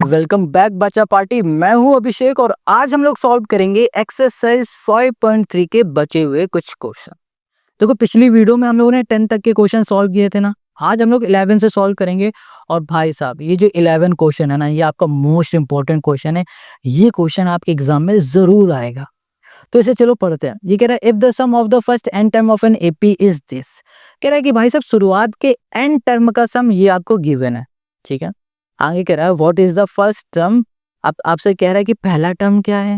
Welcome back बच्चा party. मैं हूं अभिषेक और आज हम लोग सॉल्व करेंगे एक्सरसाइज 5.3 के बचे हुए कुछ क्वेश्चन। देखो, पिछली वीडियो में हम लोगों ने 10 तक के क्वेश्चन सॉल्व किए थे ना। आज हम लोग 11 से सॉल्व करेंगे। और भाई साहब, ये जो 11 क्वेश्चन है ना, ये आपका मोस्ट इंपॉर्टेंट क्वेश्चन है। ये क्वेश्चन आपके एग्जाम में जरूर आएगा। तो इसे चलो पढ़ते हैं। ये कह रहा है if the sum of the first N term of an AP is this. कह रहा है कि भाई साहब, शुरुआत के एन टर्म का सम ये आपको गिवन है। ठीक है। आगे कह रहा है what is the first term. अब आपसे कह रहा है कि पहला टर्म क्या है।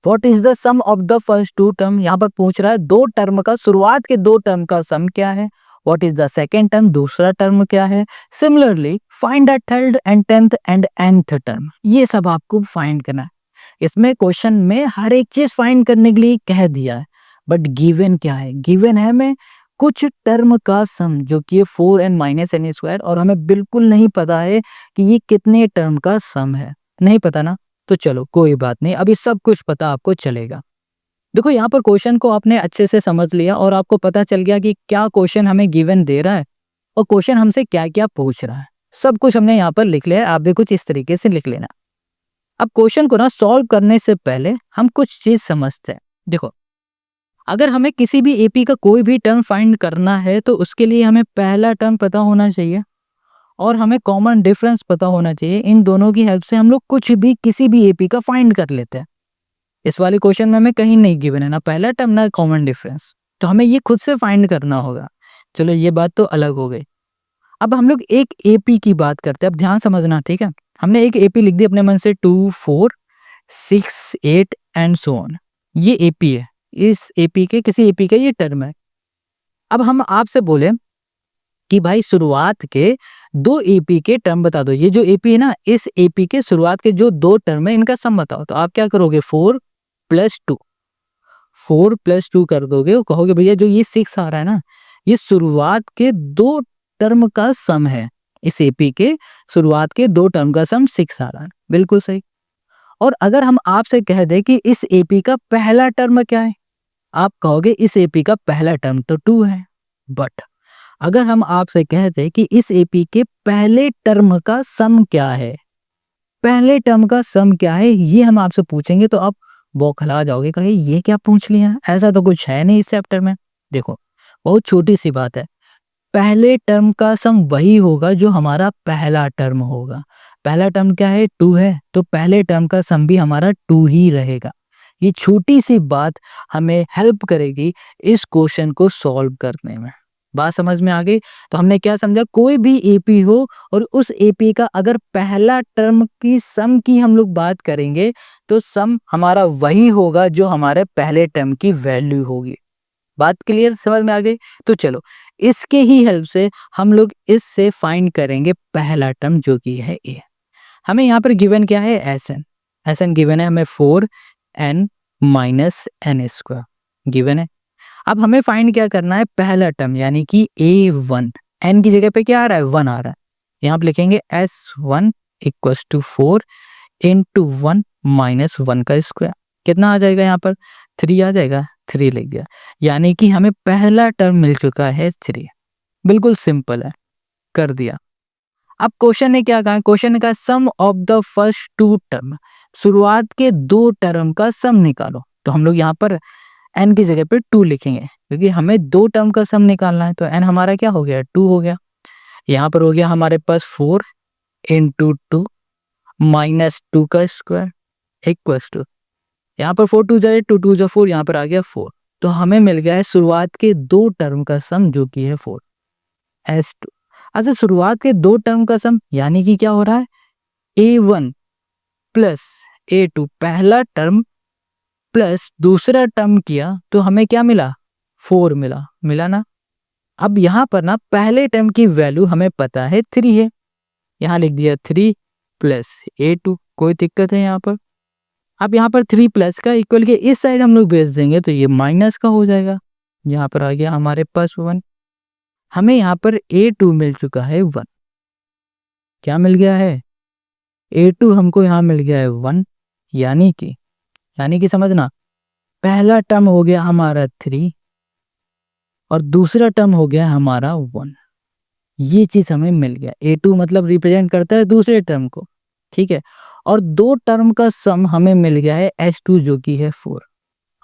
What is the sum of the first two term. यहाँ पर पूछ रहा है दो टर्म का, शुरुआत के दो टर्म का सम क्या है। What is the second term, दूसरा टर्म क्या है। Similarly find the third and tenth and nth term. ये सब आपको फाइंड करना है। इसमें क्वेश्चन में हर एक चीज फाइंड करने के लिए कह दिया है। बट गिवन क्या है। गिवन है हमें कुछ टर्म का सम, जो कि 4n माइनस एन स्क्वायर, और हमें बिल्कुल नहीं पता है कि ये कितने टर्म का सम है। नहीं पता ना, तो चलो कोई बात नहीं, अभी सब कुछ पता आपको चलेगा। देखो, यहाँ पर क्वेश्चन को आपने अच्छे से समझ लिया और आपको पता चल गया कि क्या क्वेश्चन हमें गिवन दे रहा है और क्वेश्चन हमसे क्या क्या पूछ रहा है। सब कुछ हमने यहाँ पर लिख लिया है। आप भी कुछ इस तरीके से लिख लेना। अब क्वेश्चन को ना सॉल्व करने से पहले हम कुछ चीज समझते हैं। देखो, अगर हमें किसी भी एपी का कोई भी टर्म फाइंड करना है तो उसके लिए हमें पहला टर्म पता होना चाहिए और हमें कॉमन डिफरेंस पता होना चाहिए। इन दोनों की हेल्प से हम लोग कुछ भी किसी भी एपी का फाइंड कर लेते हैं। इस वाले क्वेश्चन में हमें कहीं नहीं गिवन है ना पहला टर्म ना कॉमन डिफरेंस, तो हमें ये खुद से फाइंड करना होगा। चलो, ये बात तो अलग हो गई। अब हम लोग एक एपी की बात करते हैं। अब ध्यान समझना, ठीक है। हमने एक एपी लिख दी अपने मन से, 2, 4, 6, 8 एंड सो ऑन। ये एपी है। इस एपी के, किसी एपी का ये टर्म है। अब हम आपसे बोले कि भाई शुरुआत के दो एपी के टर्म बता दो। ये जो एपी है ना, इस एपी के शुरुआत के जो दो टर्म है इनका सम बताओ। तो आप क्या करोगे, 4+2। 4+2 कर दोगे और कहोगे भैया जो ये 6 आ रहा है ना, ये शुरुआत के दो टर्म का सम है। इस एपी के शुरुआत के दो टर्म का सम 6 आ रहा है। बिल्कुल सही। और अगर हम आपसे कह दें कि इस एपी का पहला टर्म क्या है, आप कहोगे इस एपी का पहला टर्म तो 2 है। बट अगर हम आपसे कहते हैं कि इस एपी के पहले टर्म का सम क्या है, पहले टर्म का सम क्या है, ये हम आपसे पूछेंगे तो आप बौखला जाओगे, कहे ये क्या पूछ लिया, ऐसा तो कुछ है नहीं इस चैप्टर में। देखो, बहुत छोटी सी बात है। पहले टर्म का सम वही होगा जो हमारा पहला टर्म होगा। पहला टर्म क्या है, 2 है, तो पहले टर्म का सम भी हमारा 2 ही रहेगा। ये छोटी सी बात हमें हेल्प करेगी इस क्वेश्चन को सॉल्व करने में। बात समझ में आ गई। तो हमने क्या समझा, कोई भी एपी हो और उस एपी का अगर पहला टर्म की सम की हम लोग बात करेंगे तो सम हमारा वही होगा जो हमारे पहले टर्म की वैल्यू होगी। बात क्लियर, समझ में आ गई। तो चलो, इसके ही हेल्प से हम लोग इससे फाइंड करेंगे पहला टर्म, जो कि है ए। हमें यहाँ पर गिवन क्या है, एस एन गिवन है हमें, 4n minus N square given है। अब हमें फाइंड क्या करना है, पहला टर्म यानी कि a1। n की जगह पे क्या आ रहा है, 1 आ रहा है। यहाँ पे लिखेंगे s1 equals to 4 into 1 minus 1 का स्क्वायर। कितना आ जाएगा, यहाँ पर 3 आ जाएगा। 3 लिख दिया, यानी कि हमें पहला टर्म मिल चुका है 3। बिल्कुल सिंपल है, कर दिया। अब क्वेश्चन ने क्या कहा, क्वेश्चन ने कहा sum of the first two term, शुरुआत के दो टर्म का सम निकालो। तो हम लोग यहाँ पर n की जगह पे 2 लिखेंगे क्योंकि हमें दो टर्म का सम निकालना है। तो n हमारा क्या हो गया, 2 हो गया। यहाँ पर हो गया हमारे पास 4 इंटू 2 माइनस 2 का स्क्वायर इक्वल्स टू, यहाँ पर 4 2 जाए 2 2 जा 4, यहाँ पर आ गया 4। तो हमें मिल गया है शुरुआत के दो टर्म का सम, जो कि है 4 s2। अच्छा, शुरुआत के दो टर्म का सम यानी कि क्या हो रहा है, a1 प्लस a2, पहला टर्म प्लस दूसरा टर्म किया तो हमें क्या मिला, 4 मिला ना। अब यहाँ पर ना पहले टर्म की वैल्यू हमें पता है 3 है, यहाँ लिख दिया 3 प्लस a2, कोई दिक्कत है यहाँ पर। अब यहाँ पर 3 प्लस का इक्वल के इस साइड हम लोग भेज देंगे तो ये माइनस का हो जाएगा। यहाँ पर आ गया हमारे पास 1। हमें यहाँ पर a2 मिल चुका है 1। क्या मिल गया है, a2 हमको यहाँ मिल गया है 1। यानी कि समझना, पहला टर्म हो गया हमारा 3 और दूसरा टर्म हो गया हमारा 1। ये चीज हमें मिल गया। a2 मतलब रिप्रेजेंट करता है दूसरे टर्म को। ठीक है, और दो टर्म का सम हमें मिल गया है H2 जो कि है 4।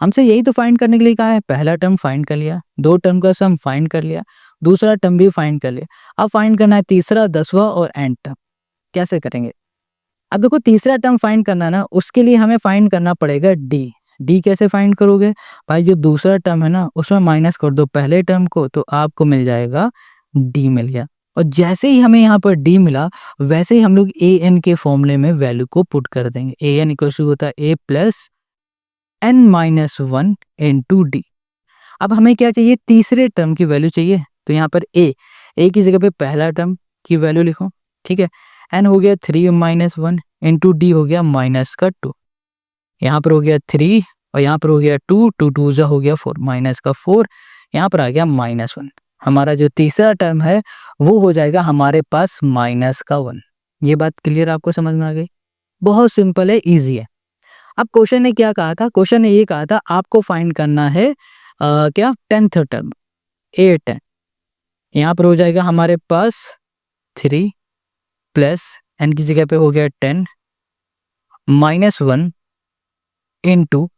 हमसे यही तो फाइंड करने के लिए कहा है, पहला टर्म फाइंड कर लिया, दो टर्म का सम फाइंड कर लिया, दूसरा टर्म भी फाइंड कर लिया। अब फाइंड करना है तीसरा, 10वां और एंड टर्म। कैसे करेंगे? अब देखो तीसरा टर्म फाइंड करना है ना, उसके लिए हमें फाइंड करना पड़ेगा डी। डी कैसे फाइंड करोगे भाई? जो दूसरा टर्म है ना उसमें माइनस कर दो पहले टर्म को, तो आपको मिल जाएगा डी मिल गया। और जैसे ही हमें यहाँ पर डी मिला, वैसे ही हम लोग ए एन के फॉर्मूले में वैल्यू को पुट कर देंगे। ए एन इक्वल टू होता है A plus N minus one into D. अब हमें क्या चाहिए? तीसरे टर्म की वैल्यू चाहिए, तो यहाँ पर ए की जगह पे पहला टर्म की वैल्यू लिखो, ठीक है। एन हो गया 3 माइनस वन इंटू डी हो गया माइनस का 2। यहाँ पर हो गया 3 और यहाँ पर हो गया 2, 2 2 जा हो गया 4, माइनस का 4, यहाँ पर आ गया माइनस 1। हमारा जो तीसरा टर्म है वो हो जाएगा हमारे पास माइनस का 1। ये बात क्लियर आपको समझ में आ गई? बहुत सिंपल है, इजी है। अब क्वेश्चन ने क्या कहा था? क्वेश्चन ने ये कहा था आपको फाइंड करना है क्या? 10th टर्म, ए 10। यहाँ पर हो जाएगा हमारे पास 3 प्लस एन की जगह पे हो गया 10 माइनस 1 इंटू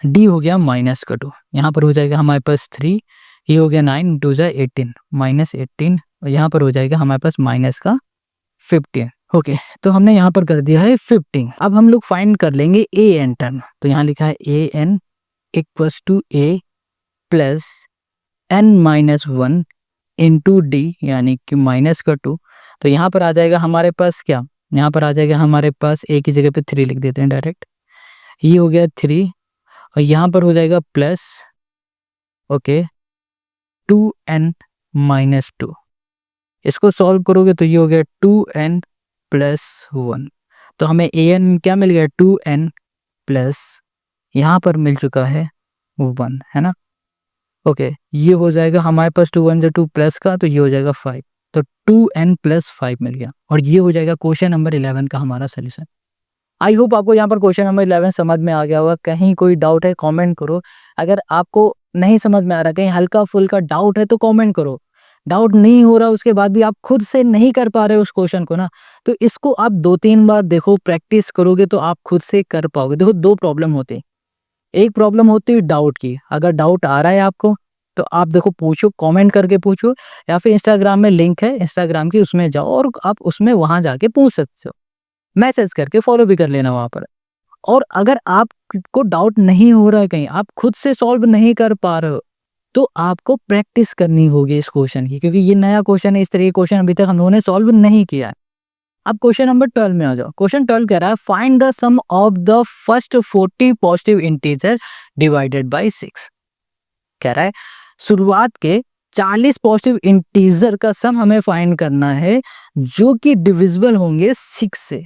डी हो गया माइनस का 2। यहाँ पर हो जाएगा हमारे पास 3, ये हो गया 9 2 जा 18 माइनस 18, और यहाँ पर हो जाएगा हमारे पास माइनस का 15। ओके, तो हमने यहाँ पर कर दिया है 15। अब हम लोग फाइंड कर लेंगे ए एन टर्म। तो यहाँ लिखा है A N equals to A plus N minus 1 into D, यानी कि माइनस का 2। तो यहाँ पर आ जाएगा हमारे पास क्या? यहाँ पर आ जाएगा हमारे पास ए की जगह पे 3 लिख देते हैं डायरेक्ट। ये हो गया 3 और यहाँ पर हो जाएगा प्लस, ओके, 2n माइनस 2। इसको सॉल्व करोगे तो ये हो गया 2n प्लस 1। तो हमें ए एन क्या मिल गया? 2n प्लस यहाँ पर मिल चुका है 1, है ना। ओके, ये हो जाएगा हमारे पास 2 1 2 प्लस का, तो ये हो जाएगा 5। तो 2n प्लस 5 मिल गया, और ये हो जाएगा क्वेश्चन नंबर 11 का हमारा सोल्यूशन। आई होप आपको यहाँ पर क्वेश्चन नंबर 11 समझ में आ गया होगा। कहीं कोई डाउट है कमेंट करो। अगर आपको नहीं समझ में आ रहा, कहीं हल्का फुल्का डाउट है तो कमेंट करो। डाउट नहीं हो रहा उसके बाद भी आप खुद से नहीं कर पा रहे हो उस क्वेश्चन को ना, तो इसको आप 2-3 बार देखो, प्रैक्टिस करोगे तो आप खुद से कर पाओगे। देखो दो प्रॉब्लम होती है, एक प्रॉब्लम होती है डाउट की। अगर डाउट आ रहा है आपको तो आप देखो पूछो, कमेंट करके पूछो, या फिर इंस्टाग्राम में लिंक है इंस्टाग्राम की, उसमें जाओ और आप उसमें वहां जाके पूछ सकते हो, मैसेज करके फॉलो भी कर लेना वहां पर। और अगर आपको डाउट नहीं हो रहा है, कहीं आप खुद से सॉल्व नहीं कर पा रहे हो, तो आपको प्रैक्टिस करनी होगी इस क्वेश्चन की, क्योंकि ये नया क्वेश्चन है। इस तरह के क्वेश्चन अभी तक हम लोगों ने सॉल्व नहीं किया है। अब क्वेश्चन नंबर 12 में आ जाओ। क्वेश्चन 12 कह रहा है find the sum of the first 40 positive integer divided by 6। कह रहा है शुरुआत के 40 पॉजिटिव इंटीजर का सम हमें फाइंड करना है जो कि डिविजिबल होंगे 6 से।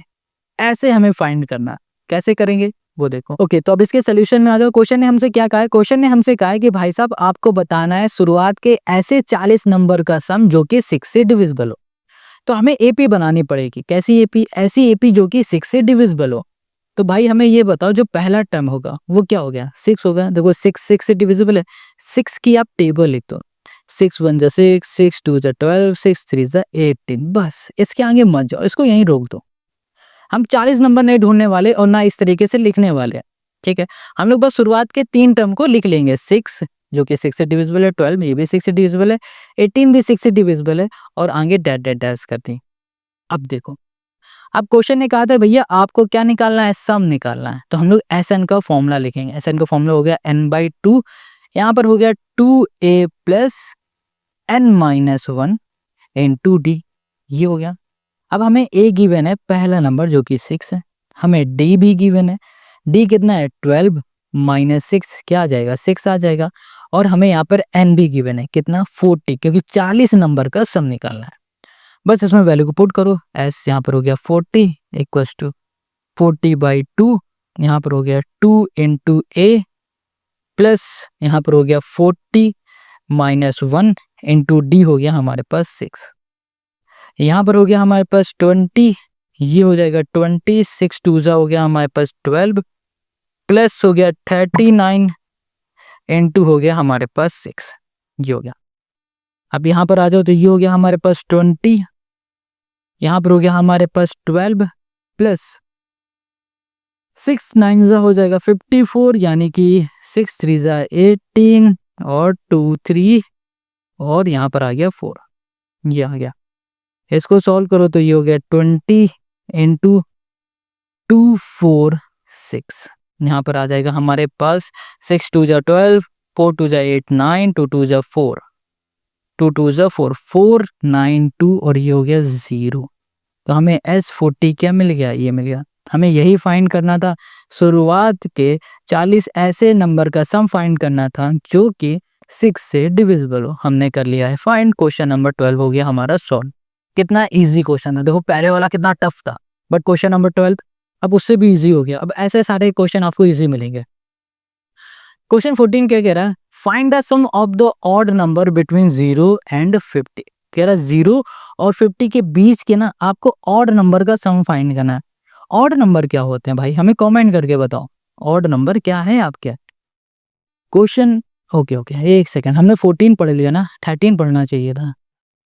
ऐसे हमें फाइंड करना, कैसे करेंगे वो देखो। ओके, तो अब इसके सोल्यूशन में आ जाओ। क्वेश्चन ने हमसे क्या कहा है? क्वेश्चन ने हमसे कहा है कि भाई साहब आपको बताना है शुरुआत के ऐसे 40 नंबर का सम जो कि 6 से डिविजिबल हो। तो हमें एपी बनानी पड़ेगी। कैसी एपी? ऐसी एपी जो कि 6 से डिविजिबल हो। तो भाई हमें ये बताओ जो पहला टर्म होगा वो क्या हो गया? 6 होगा। देखो 6 से डिविजिबल है। 6 की आप टेबल लिख दो, 6 1 जा 6, 6 2 जा 12, 6 3 जा 18। बस इसके आगे मत जाओ, इसको यहीं रोक दो। हम 40 नंबर नहीं ढूंढने वाले और ना इस तरीके से लिखने वाले, ठीक है। हम लोग बस शुरुआत के 3 टर्म को लिख लेंगे। 6 जो कि 6 से डिविजिबल है, 12 ये भी 6 से डिविजिबल है, 18 भी 6 से डिविजिबल है, और आगे डैश डैश डैश कर दी। अब देखो, अब क्वेश्चन ने कहा था भैया आपको क्या निकालना है? सम निकालना है। तो हम लोग एस एन का फॉर्मूला लिखेंगे। एस एन का फॉर्मूला हो गया n/2, यहाँ पर हो गया 2a plus n minus 1 into D, ये हो गया। अब हमें a गिवन है पहला नंबर जो कि 6 है, हमें d भी गिवन है। d कितना है? 12 माइनस 6 क्या आ जाएगा? 6 आ जाएगा। और हमें यहाँ पर n भी गिवन है, कितना? 40, क्योंकि 40 नंबर का सम निकालना है। बस इसमें वैल्यू को पुट करो। s यहाँ पर हो गया 40 इक्वल्स टू 40/2, यहाँ पर हो गया 2 इंटू a प्लस यहाँ पर हो गया 40 माइनस 1 इंटू डी हो गया हमारे पास 6। यहाँ पर हो गया हमारे पास 20, ये हो जाएगा 20, 6 2 जा हो गया हमारे पास 12 प्लस हो गया 39 इंटू हो गया हमारे पास 6, ये हो गया। अब यहाँ पर आ जाओ तो ये हो गया हमारे पास 20, यहाँ पर हो गया हमारे पास 12 प्लस 6 9 हो जाएगा 54, यानी कि 6 3 18 और 2 3 और यहाँ पर आ गया 4, ये आ गया। इसको सॉल्व करो तो ये हो गया 20 इंटू 246, यहाँ पर आ जाएगा हमारे पास 6 2 12, 4 2 8 9, 2 2 4, 2 2 4, 492 और ये हो गया 0। तो हमें S40 क्या मिल गया, ये मिल गया। हमें यही फाइंड करना था, शुरुआत के 40 ऐसे नंबर का सम फाइंड करना था जो कि 6 से डिविजिबल हो। हमने कर लिया है फाइंड। क्वेश्चन नंबर 12 हो गया हमारा सॉल्व। कितना इजी क्वेश्चन था, देखो पहले वाला कितना टफ था, बट क्वेश्चन नंबर 12 अब उससे भी इजी हो गया। अब ऐसे सारे क्वेश्चन आपको इजी मिलेंगे। क्वेश्चन 14 क्या कह रहा है, find the sum of the odd number between 0 and 50। कह रहा है 0 और 50 के बीच के ना आपको ऑड नंबर का सम फाइंड करना है। ऑड नंबर क्या होते हैं भाई, हमें कमेंट करके बताओ ऑड नंबर क्या है आपके। क्वेश्चन ओके एक सेकंड, हमने 14 पढ़ लिया ना, 13 पढ़ना चाहिए था,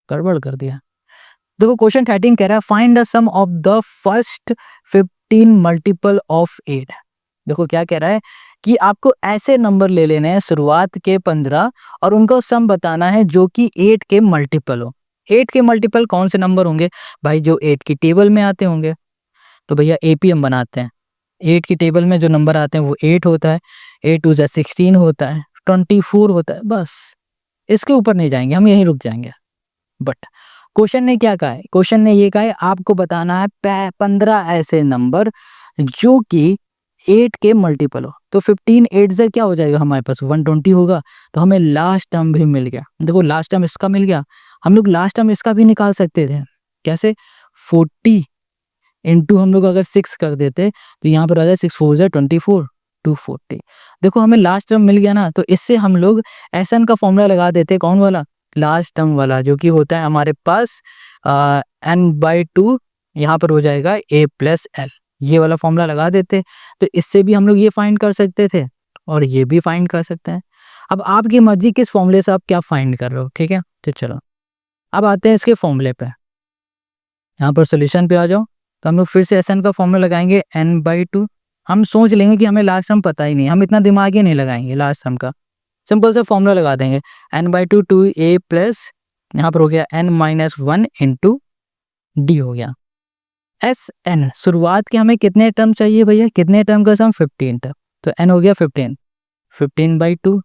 गड़बड़ कर दिया। देखो क्वेश्चन 13 कह रहा है find the sum of the first 15 multiple of 8। देखो क्या कह रहा है कि आपको ऐसे नंबर ले लेने हैं शुरुआत के 15 और उनका सम बताना है जो कि 8 के मल्टीपल हो। 8 के मल्टीपल कौन से नंबर होंगे भाई, जो 8 की टेबल में आते होंगे। तो भैया एपीएम बनाते हैं, 8 की टेबल में जो नंबर आते हैं वो 8 होता है, 8 2 16 होता है, 24 होता है, बस इसके ऊपर नहीं जाएंगे, हम यहीं रुक जाएंगे। बट क्वेश्चन ने क्या कहा है, क्वेश्चन ने ये कहा है आपको बताना है 15 ऐसे नंबर जो कि 8 के मल्टीपल हो। तो 15 8 से क्या हो जाएगा हमारे पास 120 होगा। तो हमें लास्ट टर्म भी मिल गया। देखो लास्ट टर्म इसका मिल गया, हम लोग लास्ट टर्म इसका भी निकाल सकते थे। कैसे, 40 इंटू हम लोग अगर 6 कर देते तो यहाँ पर आ जाए 6 4 24 240। देखो हमें लास्ट टर्म मिल गया ना, तो इससे हम लोग एसएन का फॉर्मूला लगा देते, कौन वाला, लास्ट टर्म वाला, जो कि होता है हमारे पास n/2, यहाँ पर हो जाएगा a+l, ये वाला फॉर्मूला लगा देते। तो इससे भी हम लोग ये फाइंड कर सकते थे और ये भी फाइंड कर सकते हैं। अब आपकी मर्जी किस फॉर्मूले से आप क्या फाइंड कर रहे हो, ठीक है। तो चलो अब आते हैं इसके फॉर्मूले पे, यहाँ पर सोल्यूशन पे आ जाओ। तो हम लोग फिर से एसएन का फॉर्मूला लगाएंगे n/2। हम सोच लेंगे कि हमें लास्ट टर्म पता ही नहीं, हम इतना दिमाग ही नहीं लगाएंगे लास्ट टर्म का, सिंपल से फॉर्मूला लगा देंगे n/2 2a प्लस यहाँ पर हो गया n-1 इंटू डी हो गया। Sn शुरुआत के हमें कितने टर्म चाहिए भैया, कितने टर्म का सम 15 टर्म, तो n हो गया 15, 15/2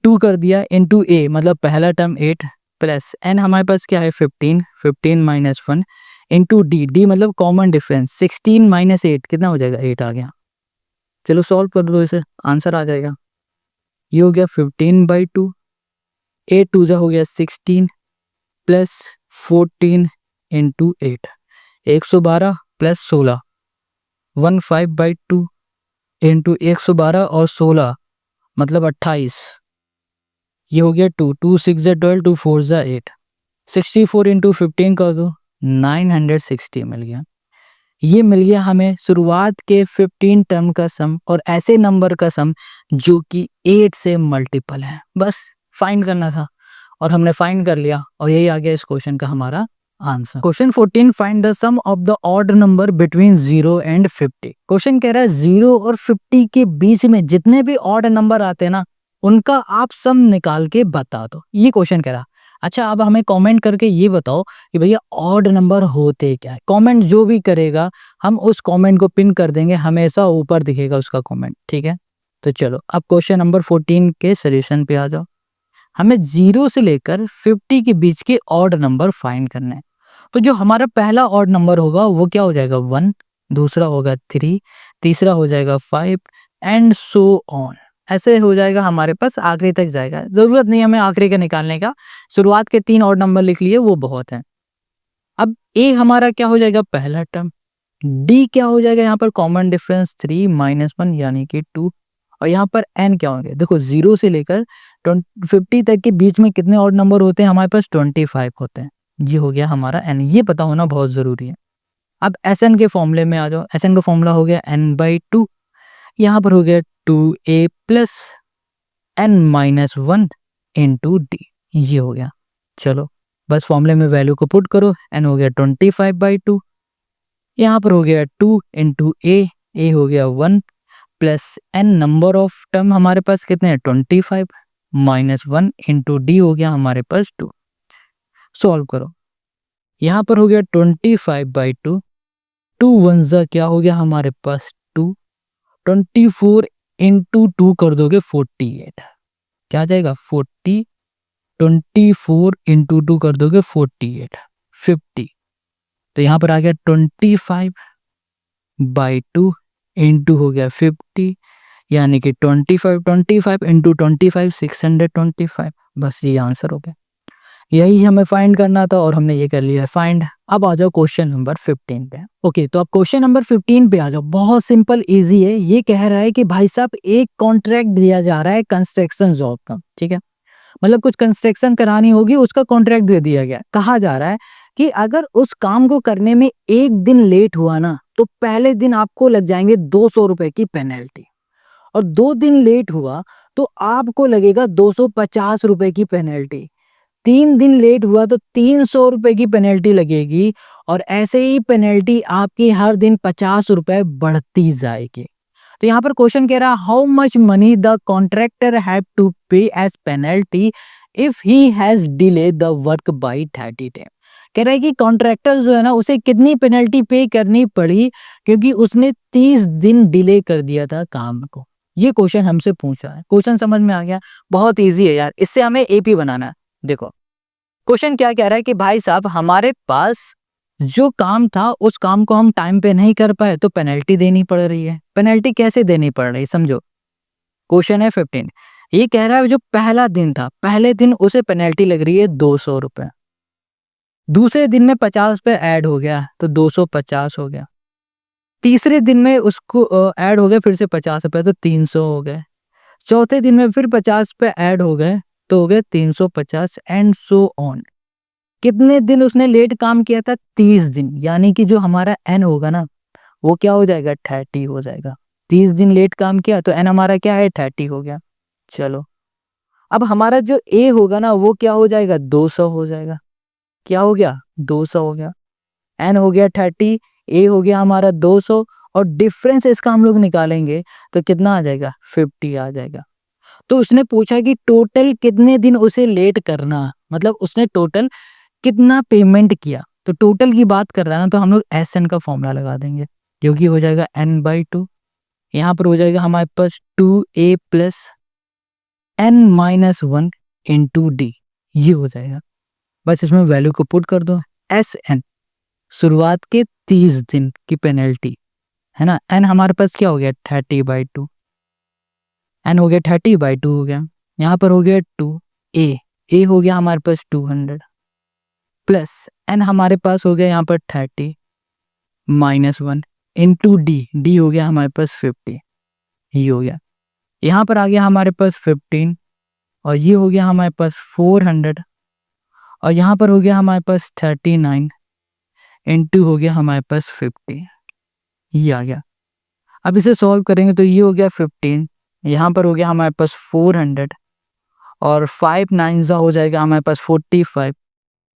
2 कर दिया इंटू a मतलब पहला टर्म 8 प्लस n हमारे पास क्या है 15, 15 - 1 इंटू डी, डी मतलब कॉमन डिफरेंस, 16 - 8 कितना हो जाएगा 8 आ गया। चलो सॉल्व कर दो इसे, आंसर आ जाएगा। ये हो गया 15/2, 8 2 हो गया 16 प्लस 14 इंटू 8, 112 प्लस 16, 15/2 इंटू 112 और 16 मतलब 28, ये हो गया 2 2 6 12 2 4 8, 64 इंटू 15 कर दो 960 मिल गया। ये मिल गया हमें शुरुआत के 15 टर्म का सम और ऐसे नंबर का सम जो कि 8 से मल्टीपल है। बस फाइंड करना था और हमने फाइंड कर लिया और यही आ गया इस क्वेश्चन का हमारा answer. Question 14 find the sum of the odd number between 0 and 50। Question कह रहा है 0 और 50 के बीच में जितने भी ऑड नंबर आते हैं ना उनका आप सम निकाल के बता दो, ये क्वेश्चन कह रहा। अच्छा अब हमें कमेंट करके ये बताओ कि भैया ऑड नंबर होते क्या है। कमेंट जो भी करेगा हम उस कमेंट को पिन कर देंगे, हमेशा ऊपर दिखेगा उसका कमेंट, ठीक है। तो चलो अब क्वेश्चन नंबर 14 के सोल्यूशन पे आ जाओ। हमें 0 से लेकर 50 के बीच के ऑड नंबर फाइंड करना है। तो जो हमारा पहला ऑड नंबर होगा वो क्या हो जाएगा 1, दूसरा होगा 3, तीसरा हो जाएगा 5 एंड सो ऑन, ऐसे हो जाएगा हमारे पास आखिरी तक जाएगा। जरूरत नहीं हमें आखिरी का निकालने का, शुरुआत के 3 ऑड नंबर लिख लिए वो बहुत है। अब ए हमारा क्या हो जाएगा पहला टर्म, डी क्या हो जाएगा यहाँ पर कॉमन डिफरेंस 3 - 1 यानी कि 2 और यहाँ पर एन क्या होंगे। देखो 0 से लेकर 50 तक के बीच में कितने ऑड नंबर होते हैं हमारे पास 25 होते हैं। ये हो गया हमारा एन, ये पता होना बहुत जरूरी है। अब एस एन के फॉर्मूले में आ जाओ। एस एन का फॉर्मूला हो गया n/2, यहाँ पर हो गया 2a plus n-1 into D, ये हो गया। चलो बस फॉर्मूले में वैल्यू को पुट करो, n हो गया 25/2, यहाँ पर हो गया 2 इंटू ए हो गया 1 plus N number of term हमारे पास कितने हैं 25 माइनस 1 इंटू डी हो गया हमारे पास 2। सॉल्व करो, यहाँ पर हो गया 25/2, 2 वन जा क्या हो गया हमारे पास 2, 24 इंटू 2 कर दोगे 48, क्या आ जाएगा 40, 24 इंटू 2 कर दोगे 48, 50। तो यहाँ पर आ गया 25/2 इंटू हो गया 50, यानी कि 25 इंटू 25 625। बस ये आंसर हो गया, यही हमें फाइंड करना था और हमने ये कर लिया फाइंड। अब आ जाओ क्वेश्चन नंबर 15 पे। ओके, तो अब क्वेश्चन नंबर 15 पे आ जाओ, बहुत सिंपल इजी है। ये कह रहा है कि भाई साहब एक कॉन्ट्रैक्ट दिया जा रहा है कंस्ट्रक्शन जॉब का, ठीक है, मतलब कुछ कंस्ट्रक्शन करानी होगी, उसका कॉन्ट्रैक्ट दे दिया गया। कहा जा रहा है कि अगर उस काम को करने में एक दिन लेट हुआ ना, तो पहले दिन आपको लग जाएंगे 200 रुपए की पेनल्टी, और 2 दिन लेट हुआ तो आपको लगेगा 250 रुपए की पेनल्टी, 3 दिन लेट हुआ तो 300 रुपए की पेनल्टी लगेगी, और ऐसे ही पेनल्टी आपकी हर दिन 50 रुपए बढ़ती जाएगी। तो यहाँ पर क्वेश्चन कह रहा है how much money the contractor have to pay as penalty if he has delay the work by 30 days. कह रहा है कि कॉन्ट्रैक्टर जो है ना, उसे कितनी पेनल्टी पे करनी पड़ी क्योंकि उसने 30 दिन डिले कर दिया था काम को। ये क्वेश्चन हमसे पूछा है, क्वेश्चन समझ में आ गया, बहुत इजी है यार, इससे हमें एपी बनाना है। देखो क्वेश्चन क्या कह रहा है कि भाई साहब हमारे पास जो काम था उस काम को हम टाइम पे नहीं कर पाए तो पेनल्टी देनी पड़ रही है। पेनल्टी कैसे देनी पड़ रही है समझो, क्वेश्चन है 15, ये कह रहा है जो पहला दिन था, पहले दिन उसे पेनल्टी लग रही है 200 रुपए, दूसरे दिन में 50 पे ऐड हो गया तो 250 हो गया, तीसरे दिन में उसको ऐड हो गया फिर से 50 रुपए तो 300 हो गए, चौथे दिन में फिर 50 पे ऐड हो गए तो हो गए 350 एंड सो ऑन। कितने दिन उसने लेट काम किया था 30 दिन, यानी कि जो हमारा एन होगा ना वो क्या हो जाएगा 30 हो जाएगा। 30 दिन लेट काम किया तो एन हमारा क्या है 30 हो गया। चलो अब हमारा जो ए होगा ना वो क्या हो जाएगा 200 हो जाएगा, क्या हो गया 200 हो गया, एन हो गया 30, ए हो गया हमारा 200, और डिफरेंस इसका हम लोग निकालेंगे तो कितना आ जाएगा 50 आ जाएगा। तो उसने पूछा कि टोटल कितने दिन उसे लेट करना, मतलब उसने टोटल कितना पेमेंट किया, तो टोटल की बात कर रहा है ना, तो हम लोग एस एन का फॉर्मूला लगा देंगे जो कि हो जाएगा n/2। यहाँ पर हो जाएगा हमारे पास 2a plus n-1 into D, ये हो जाएगा। बस इसमें वैल्यू को पुट कर दो, एस एन शुरुआत के 30 दिन की पेनल्टी है ना, एन हमारे पास क्या हो गया 30/2, एन हो गया 30/2 हो गया, यहाँ पर हो गया 2a हो गया हमारे पास 200 प्लस एन हमारे पास हो गया यहाँ पर 30 -1 इंटू डी हो गया हमारे पास 50, ये हो गया। यहाँ पर आ गया हमारे पास 15, और ये हो गया हमारे पास 400, और यहाँ पर हो गया हमारे पास 39 इंटू हो गया हमारे पास 50, ये आ गया। अब इसे सॉल्व करेंगे तो ये हो गया 15, यहाँ पर हो गया हमारे पास 400, और 5 9 हो जाएगा हमारे पास 45,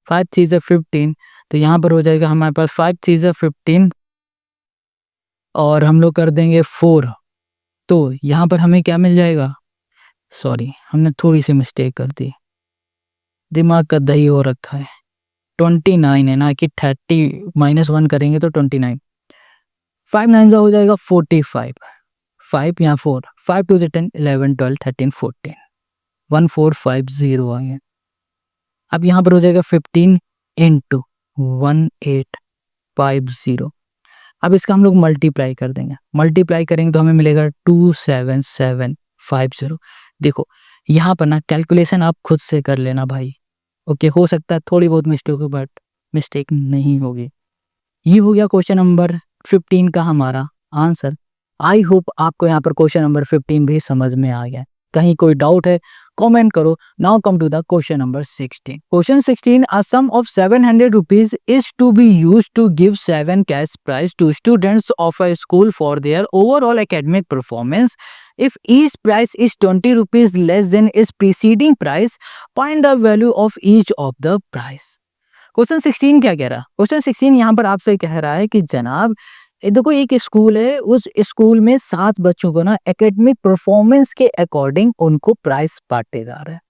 5 3 15, तो यहाँ पर हो जाएगा हमारे पास 5 3 15, और हम लोग कर देंगे 4, तो यहाँ पर हमें क्या मिल जाएगा, सॉरी हमने थोड़ी सी मिस्टेक कर दी, दिमाग का दही हो रखा है, 29 है ना कि 30 -1 करेंगे तो 29, 5 9 हो जाएगा 45, 5 यहाँ 4, 5 2 10 11 12 13 14, 1450 आ गया। अब यहाँ पर हो जाएगा 15 इंटू 1850, अब इसका हम लोग मल्टीप्लाई कर देंगे, मल्टीप्लाई करेंगे तो हमें मिलेगा 27750। देखो यहाँ पर ना कैलकुलेशन आप खुद से कर लेना भाई, ओके, हो सकता है थोड़ी बहुत मिस्टेक हो बट मिस्टेक नहीं होगी। ये हो गया क्वेश्चन नंबर 15 का हमारा आंसर। आई होप आपको यहाँ पर क्वेश्चन नंबर 15 भी समझ में आ गया। कहीं कोई डाउट है कमेंट करो। Now come to the question number 16। Question 16, a sum of 700 rupees is to be used to give 7 cash prize to students of a school for their overall academic performance. If each price is 20 rupees less than its preceding price, find the value of each of the price. Question 16 क्या कह रहा है? Question 16 यहाँ पर आपसे कह रहा है कि जनाब ये देखो एक स्कूल है, उस स्कूल में 7 बच्चों को ना एकेडमिक परफॉर्मेंस के अकॉर्डिंग उनको प्राइस बांटे जा रहे हैं।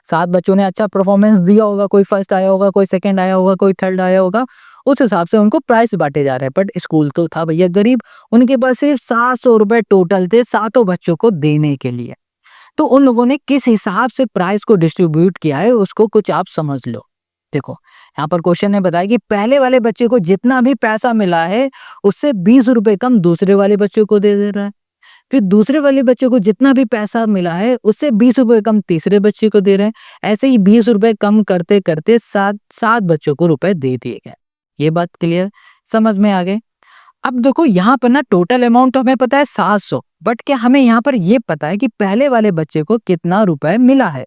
7 बच्चों ने अच्छा परफॉर्मेंस दिया होगा, कोई फर्स्ट आया होगा, कोई सेकंड आया होगा, कोई थर्ड आया होगा, उस हिसाब से उनको प्राइस बांटे जा रहे हैं। बट स्कूल तो था भैया गरीब, उनके पास सिर्फ 700 रुपए टोटल थे सातों बच्चों को देने के लिए। तो उन लोगों ने किस हिसाब से प्राइस को डिस्ट्रीब्यूट किया है उसको कुछ आप समझ लो। देखो यहाँ पर क्वेश्चन ने बताया कि पहले वाले बच्चे को जितना भी पैसा मिला है उससे 20 रुपए कम दूसरे वाले बच्चे को दे रहा है। फिर दूसरे वाले बच्चे को जितना भी पैसा मिला है उससे 20 रुपए कम तीसरे बच्चे को दे रहे हैं। ऐसे ही 20 रुपए कम करते करते सात सात बच्चों को रुपए दे दिए गए। ये बात क्लियर समझ में आ गई? अब देखो यहाँ पर ना टोटल अमाउंट तो हमें पता है 700, बट क्या हमें यहाँ पर ये पता है कि पहले वाले बच्चे को कितना रुपए मिला है?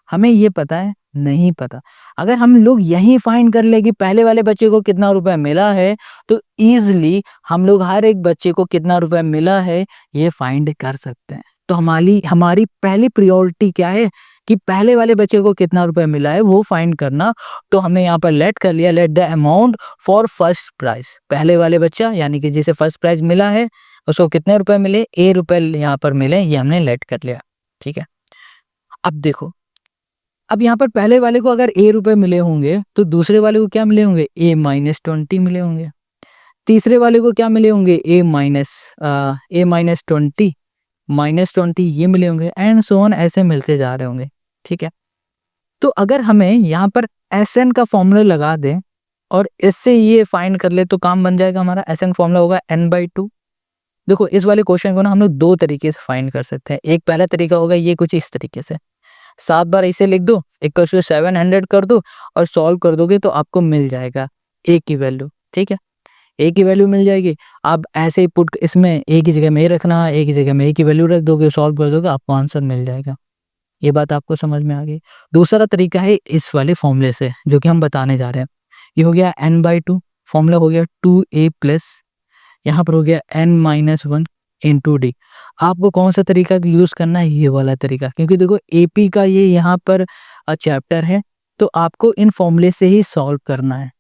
हमें ये पता है? नहीं पता। अगर हम लोग यही फाइंड कर ले कि पहले वाले बच्चे को कितना रुपए मिला है तो इजीली हम लोग हर एक बच्चे को कितना रुपए मिला है ये फाइंड कर सकते हैं। तो हमारी हमारी पहली प्रायोरिटी क्या है कि पहले वाले बच्चे को कितना रुपए मिला है वो फाइंड करना। तो हमने यहाँ पर लेट कर लिया, let the amount for first prize. पहले वाले बच्चा यानी कि जिसे फर्स्ट प्राइज मिला है उसको कितने रुपए मिले? ए रुपए यहाँ पर मिले, ये हमने लेट कर लिया। ठीक है, अब देखो अब यहाँ पर पहले वाले को अगर ए रुपए मिले होंगे तो दूसरे वाले को क्या मिले होंगे? ए माइनस 20 मिले होंगे। तीसरे वाले को क्या मिले होंगे? ए माइनस 20 ये मिले होंगे एंड सो ऑन, ऐसे मिलते जा रहे होंगे। ठीक है, तो अगर हमें यहाँ पर एस एन का फॉर्मूला लगा दें और इससे ये फाइंड कर ले तो काम बन जाएगा हमारा। एस एन फॉर्मूला होगा n/2। देखो इस वाले क्वेश्चन को ना हम लोग दो तरीके से फाइंड कर सकते हैं। एक पहला तरीका होगा ये कुछ इस तरीके से, 7 बार इसे लिख दो इक्वल टू 700 कर दो और सॉल्व कर दोगे तो आपको मिल जाएगा ए की वैल्यू। ठीक है, ए की वैल्यू मिल जाएगी। आप ऐसे ही पुट इसमें ए की जगह में ए रखना, ए की जगह में ए की वैल्यू रख दोगे, सॉल्व कर दोगे, आपको आंसर मिल जाएगा। ये बात आपको समझ में आ गई। दूसरा तरीका है इस वाले फॉर्मूले से जो कि हम बताने जा रहे हैं। ये हो गया n/2, फॉर्मूला हो गया 2a प्लस, यहाँ पर हो गया n-1 इंटू डी। आपको कौन सा तरीका यूज करना है? ये वाला तरीका, क्योंकि देखो एपी का ये यहाँ पर चैप्टर है तो आपको इन फॉर्मूले से ही सॉल्व करना है।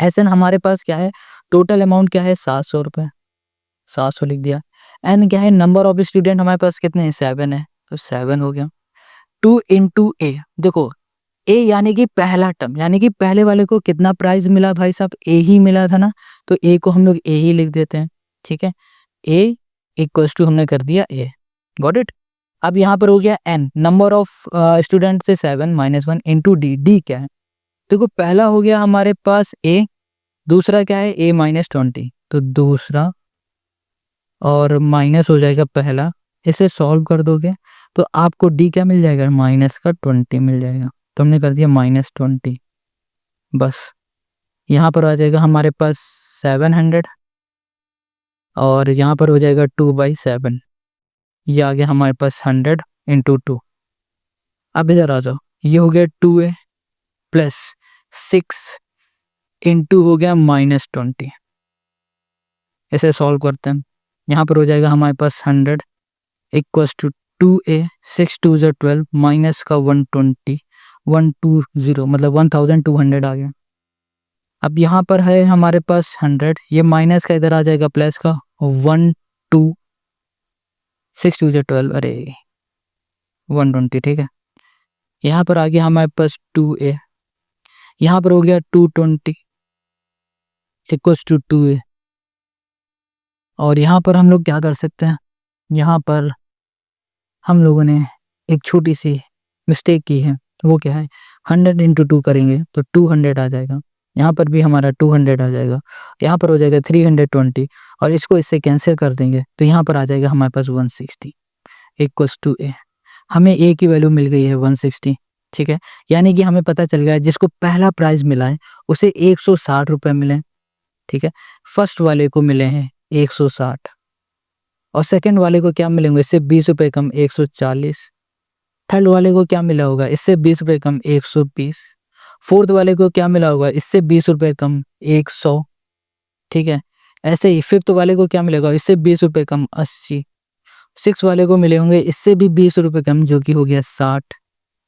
ऐसे हमारे पास क्या है? टोटल अमाउंट क्या है? 700 रुपए, 700 लिख दिया। एन क्या है? नंबर ऑफ स्टूडेंट हमारे पास कितने हैं? 7 है, तो 7 हो गया। 2 इंटू ए, देखो ए यानी कि पहला टर्म, यानी कि पहले वाले को कितना प्राइस मिला भाई साहब? ए ही मिला था ना, तो ए को हम लोग ए ही लिख देते हैं। ठीक है, ए इक्वल्स टू हमने कर दिया ए, गॉट इट। अब यहाँ पर हो गया एन, नंबर ऑफ स्टूडेंट से 7 -1 इंटू डी। डी क्या है? देखो पहला हो गया हमारे पास ए, दूसरा क्या है? ए -20, तो दूसरा और माइनस हो जाएगा पहला, इसे सॉल्व कर दोगे तो आपको डी क्या मिल जाएगा? -20 मिल जाएगा। तो हमने कर दिया -20, बस यहाँ पर आ जाएगा हमारे पास 700 और यहाँ पर हो जाएगा 2/7, ये आ गया हमारे पास 100 इंटू 2। अब इधर आ जाओ, ये हो गया 2a प्लस 6 इंटू हो गया -20, इसे सॉल्व करते हैं। यहाँ पर हो जाएगा हमारे पास 100 इक्वल्स टू 2a, 6 2 ज़ा 12 माइनस का 120, 120 मतलब 1200 आ गया। अब यहाँ पर है हमारे पास 100, ये माइनस का इधर आ जाएगा प्लस का 1 2 6 2 ज़ा 12, अरे 120। ठीक है, यहाँ पर आ गया हमारे पास 2a, यहाँ पर हो गया 220 इक्वल्स टू 2a। और यहाँ पर हम लोग क्या कर सकते हैं? यहाँ पर हम लोगों ने एक छोटी सी मिस्टेक की है, वो क्या है? 100 इंटू 2 करेंगे तो 200 आ जाएगा, यहाँ पर भी हमारा 200 आ जाएगा, यहाँ पर हो जाएगा 320 और इसको इससे कैंसिल कर देंगे तो यहाँ पर आ जाएगा हमारे पास 160 इक्वल्स टू ए। हमें ए की वैल्यू मिल गई है 160। ठीक है, यानी कि हमें पता चल गया जिसको पहला प्राइज मिला है उसे 160 रुपये मिले। ठीक है, फर्स्ट वाले को मिले हैं 160 और सेकंड वाले को क्या मिलेंगे? इससे 20 रुपये कम 140। थर्ड वाले को क्या मिला होगा? इससे 20 रुपये कम 120। फोर्थ वाले को क्या मिला होगा? इससे 20 रुपये कम 100। ठीक है, ऐसे ही फिफ्थ वाले को क्या मिलेगा? इससे 20 रुपये कम 80। सिक्स वाले को मिले होंगे इससे भी 20 रुपये कम जो कि हो गया 60।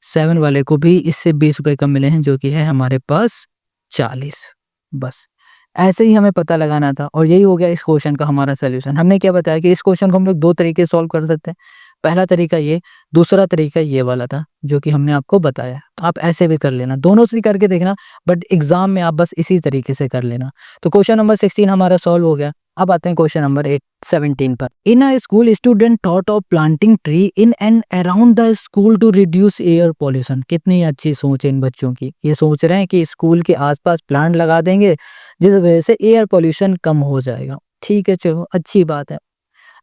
7 वाले को भी इससे 20 रुपये कम मिले हैं जो कि है हमारे पास 40। बस ऐसे ही हमें पता लगाना था और यही हो गया इस क्वेश्चन का हमारा सोल्यूशन। हमने क्या बताया कि इस क्वेश्चन को हम लोग 2 तरीके से सॉल्व कर सकते हैं। पहला तरीका ये, दूसरा तरीका ये वाला था जो कि हमने आपको बताया। आप ऐसे भी कर लेना, दोनों से करके देखना, बट एग्जाम में आप बस इसी तरीके से कर लेना। तो क्वेश्चन नंबर 16 हमारा सॉल्व हो गया। अब आते हैं क्वेश्चन नंबर 17 पर। In a school student thought of planting tree in and around the school to reduce air pollution. कितनी अच्छी सोच है इन बच्चों की, ये सोच रहे हैं कि स्कूल के आसपास प्लांट लगा देंगे जिस वजह से एयर पॉल्यूशन कम हो जाएगा। ठीक है, चलो अच्छी बात है।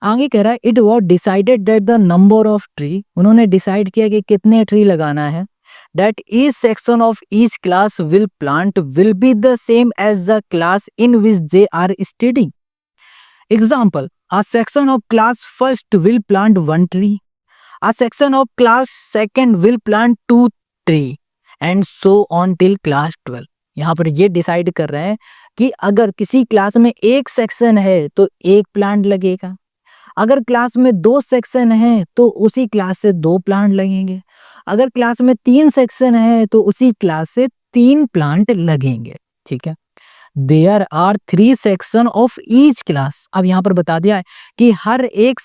आगे कह रहा है it was decided that the number of tree, उन्होंने डिसाइड किया कि कितने ट्री लगाना है, that each section of each class will plant will be the same as the class in which they are studying. Example, a section of class first will plant 1 tree, a section of class second will plant 2 tree and so on till class 12। यहाँ पर ये decide कर रहे हैं कि अगर किसी class में एक सेक्शन है तो एक प्लांट लगेगा, अगर क्लास में 2 सेक्शन है तो उसी क्लास से 2 प्लांट लगेंगे, अगर क्लास में 3 सेक्शन है तो उसी क्लास से 3 प्लांट लगेंगे। ठीक है, there are 3 section of each class. अब यहाँ पर बता दिया है कि हर एक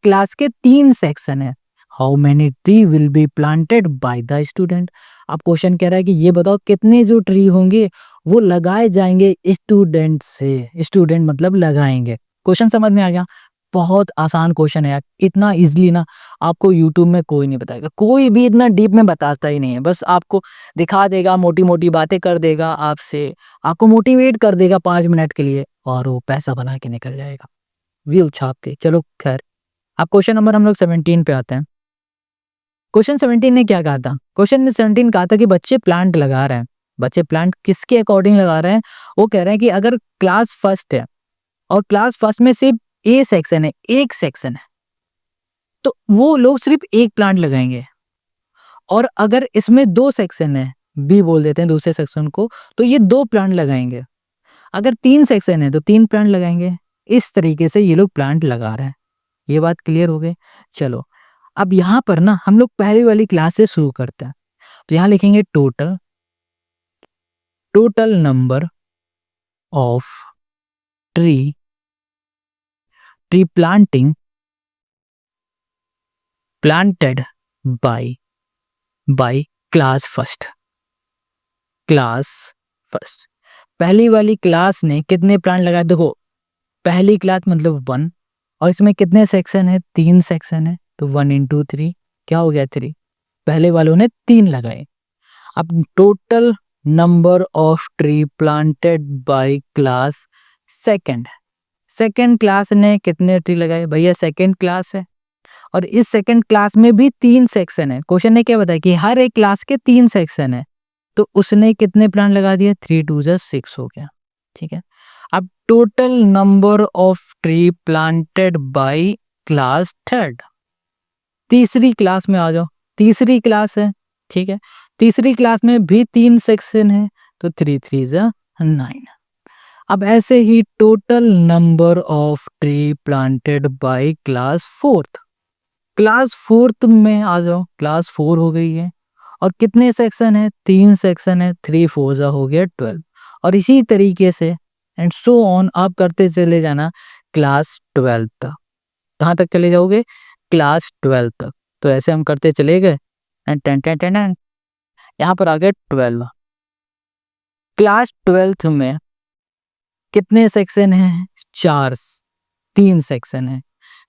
क्लास के 3 सेक्शन है। How many tree will be planted by the student. अब क्वेश्चन कह रहा है कि ये बताओ कितने जो ट्री होंगे वो लगाए जाएंगे स्टूडेंट से। स्टूडेंट मतलब लगाएंगे। क्वेश्चन समझ में आ गया? बहुत आसान क्वेश्चन है यार, इतना इजीली ना आपको यूट्यूब में कोई नहीं बताएगा, कोई भी इतना डीप में बताता ही नहीं है। बस आपको दिखा देगा, मोटी मोटी बातें कर देगा, आपको मोटिवेट कर देगा 5 मिनट के लिए और वो पैसा बना के निकल जाएगा, व्यू छाप के। चलो खैर, अब क्वेश्चन नंबर हम लोग 17 पे आते हैं। क्वेश्चन 17 ने क्या कहा था? क्वेश्चन ने 17 कहा था कि बच्चे प्लांट लगा रहे हैं। बच्चे प्लांट किसके अकॉर्डिंग लगा रहे हैं? वो कह रहे हैं कि अगर क्लास फर्स्ट है और क्लास फर्स्ट में सिर्फ ए सेक्शन है, एक सेक्शन है, तो वो लोग सिर्फ एक प्लांट लगाएंगे। और अगर इसमें 2 सेक्शन है, बी बोल देते हैं दूसरे सेक्शन को, तो ये 2 प्लांट लगाएंगे। अगर 3 सेक्शन है तो 3 प्लांट लगाएंगे। इस तरीके से ये लोग प्लांट लगा रहे हैं। ये बात क्लियर हो गई? चलो अब यहाँ पर ना हम लोग पहली वाली क्लास से शुरू करते हैं। तो यहाँ लिखेंगे total number of tree planting planted by class first. पहली वाली क्लास ने कितने प्लांट लगाए? देखो पहली क्लास मतलब 1, और इसमें कितने सेक्शन है? 3 सेक्शन है, तो 1 into 3 क्या हो गया? 3। पहले वालों ने 3 लगाए। अब total number of tree planted by class second class ने कितने ट्री लगाए? भैया सेकेंड क्लास है और इस सेकेंड क्लास में भी 3 सेक्शन है। क्वेश्चन ने क्या बताया कि हर एक क्लास के 3 सेक्शन है, तो उसने कितने प्लांट लगा दिए? 3 2 6 हो गया। ठीक है, अब total number of tree planted by class third. तीसरी क्लास में आ जाओ, तीसरी क्लास है। ठीक है, तीसरी क्लास में भी 3 सेक्शन है, तो 3 3 9। अब ऐसे ही total number of tree planted by class fourth. Class fourth में आ जाओ, क्लास 4 हो गई है और कितने सेक्शन है? 3 सेक्शन है, 3 4 हो गया 12। और इसी तरीके से एंड सो ऑन आप करते चले जाना क्लास 12 तक। कहाँ तक चले जाओगे? क्लास 12 तक। तो ऐसे हम करते चले गए एंड 10 यहाँ पर आ गए 12। क्लास 12 में कितने सेक्शन है? 4, 3 सेक्शन है,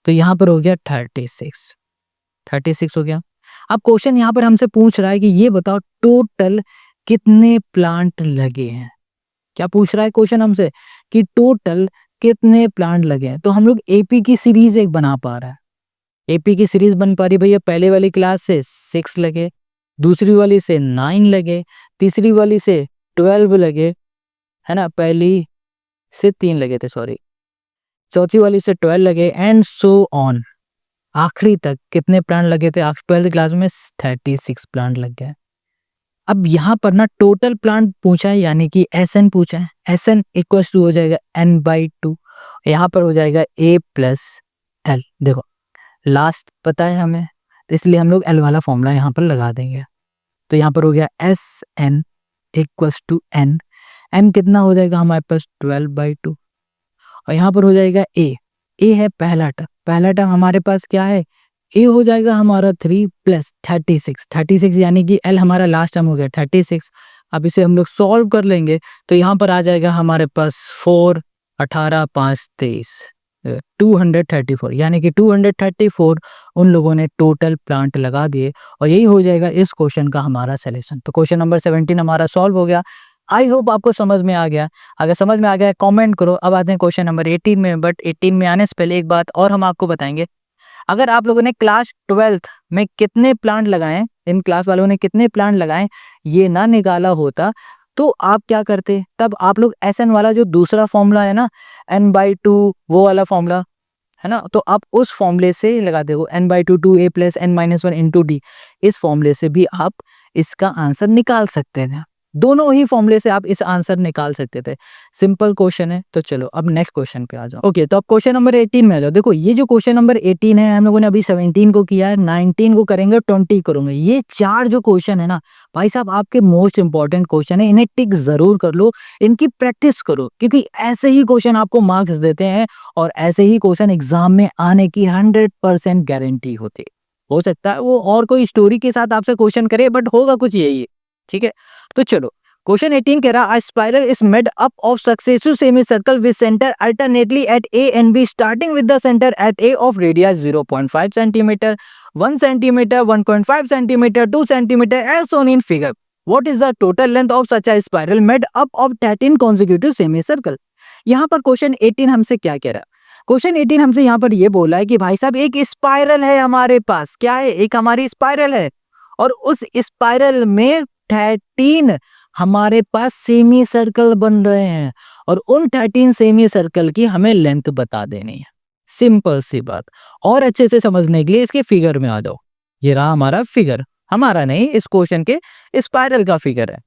तो यहाँ पर हो गया 36 हो गया। अब क्वेश्चन यहाँ पर हमसे पूछ रहा है कि ये बताओ टोटल कितने प्लांट लगे हैं। क्या पूछ रहा है क्वेश्चन हमसे? कि टोटल कितने प्लांट लगे हैं। तो हम लोग एपी की सीरीज एक बना पा रहा है। एपी की सीरीज बन पा रही भैया, पहले वाली क्लास से 6 लगे, दूसरी वाली से 9 लगे, तीसरी वाली से 12 लगे, है ना, पहली से 3 लगे थे, सॉरी, चौथी वाली से 12 लगे एंड सो ऑन। आखिरी तक कितने प्लांट लगे थे? 12th क्लास में 36 प्लांट लग गए। अब यहाँ पर ना टोटल प्लांट पूछा है, यानी कि SN पूछा है। SN इक्वल्स टू हो जाएगा N/2, यहाँ पर हो जाएगा A + L। देखो लास्ट पता है हमें, तो इसलिए हम लोग L वाला फॉर्मूला यहाँ पर लगा देंगे। तो यहाँ पर हो गया SN equals to N n कितना हो जाएगा हमारे पास 12/2, और यहाँ पर हो जाएगा a है पहला टर्म हमारे पास क्या है, a हो जाएगा हमारा 3 प्लस 36 यानी कि l हमारा लास्ट टर्म हो गया 36। अब इसे हम लोग सॉल्व कर लेंगे तो यहाँ पर आ जाएगा हमारे पास 4, 18, 5, 23, 234, यानी कि 234 उन लोगों ने टोटल प्लांट लगा दिए, और यही हो जाएगा इस क्वेश्चन का हमारा सलूशन। तो क्वेश्चन नंबर 17 हमारा सॉल्व हो गया। आई होप आपको समझ में आ गया। अगर समझ में आ गया कमेंट करो। अब आते हैं क्वेश्चन नंबर 18 में, बट 18 में आने से पहले एक बात और हम आपको बताएंगे। अगर आप लोगों ने क्लास 12th में कितने प्लांट लगाए, इन क्लास वालों ने कितने प्लांट लगाए, ये ना निकाला होता तो आप क्या करते, तब आप लोग SN वाला जो दूसरा फॉर्मूला है ना, n/2 वो वाला फॉर्मूला है ना, तो आप उस फॉर्मूले से लगा देखो n/2 2a + n-1 × d, इस फॉर्मूले से भी आप इसका आंसर निकाल सकते थे। दोनों ही फॉर्मूले से आप इस आंसर निकाल सकते थे। सिंपल क्वेश्चन है। तो चलो अब नेक्स्ट क्वेश्चन पे आ जाओ। ओके, तो अब क्वेश्चन नंबर 18 में आ जाओ। देखो ये जो क्वेश्चन नंबर 18 है, हम लोगों ने अभी 17 को किया है, 19 को करेंगे, 20 करेंगे। ये 4 जो क्वेश्चन है ना भाई साहब, आपके मोस्ट इंपॉर्टेंट क्वेश्चन है। इन्हें टिक जरूर कर लो, इनकी प्रैक्टिस करो, क्योंकि ऐसे ही क्वेश्चन आपको मार्क्स देते हैं और ऐसे ही क्वेश्चन एग्जाम में आने की 100% गारंटी होती है। हो सकता है वो और कोई स्टोरी के साथ आपसे क्वेश्चन करे, बट होगा कुछ यही है। ठीक है, तो चलो क्वेश्चन 18 कह रहा, spiral is made up of successive semi circle with centre alternately at A and B, starting with the centre at A of radius 0.5 centimetre, 1 centimetre, 1.5 centimetre, 2 centimetre as shown in figure. What is the total length of such a spiral made up of 13 consecutive semi circle. यहाँ पर question 18 हमसे क्या कह रहा है, question 18 हमसे यहाँ पर ये बोला है कि भाई साहब एक स्पाइरल है हमारे पास, क्या है, एक हमारी स्पाइरल है, और उस स्पाइरल में 13 हमारे पास सेमी सर्कल बन रहे हैं, और उन 13 सेमी सर्कल की हमें लेंथ बता देनी है। सिंपल सी बात। और अच्छे से समझने के लिए इसके फिगर में आ जाओ। ये रहा हमारा फिगर, हमारा नहीं, इस क्वेश्चन के स्पाइरल का फिगर है।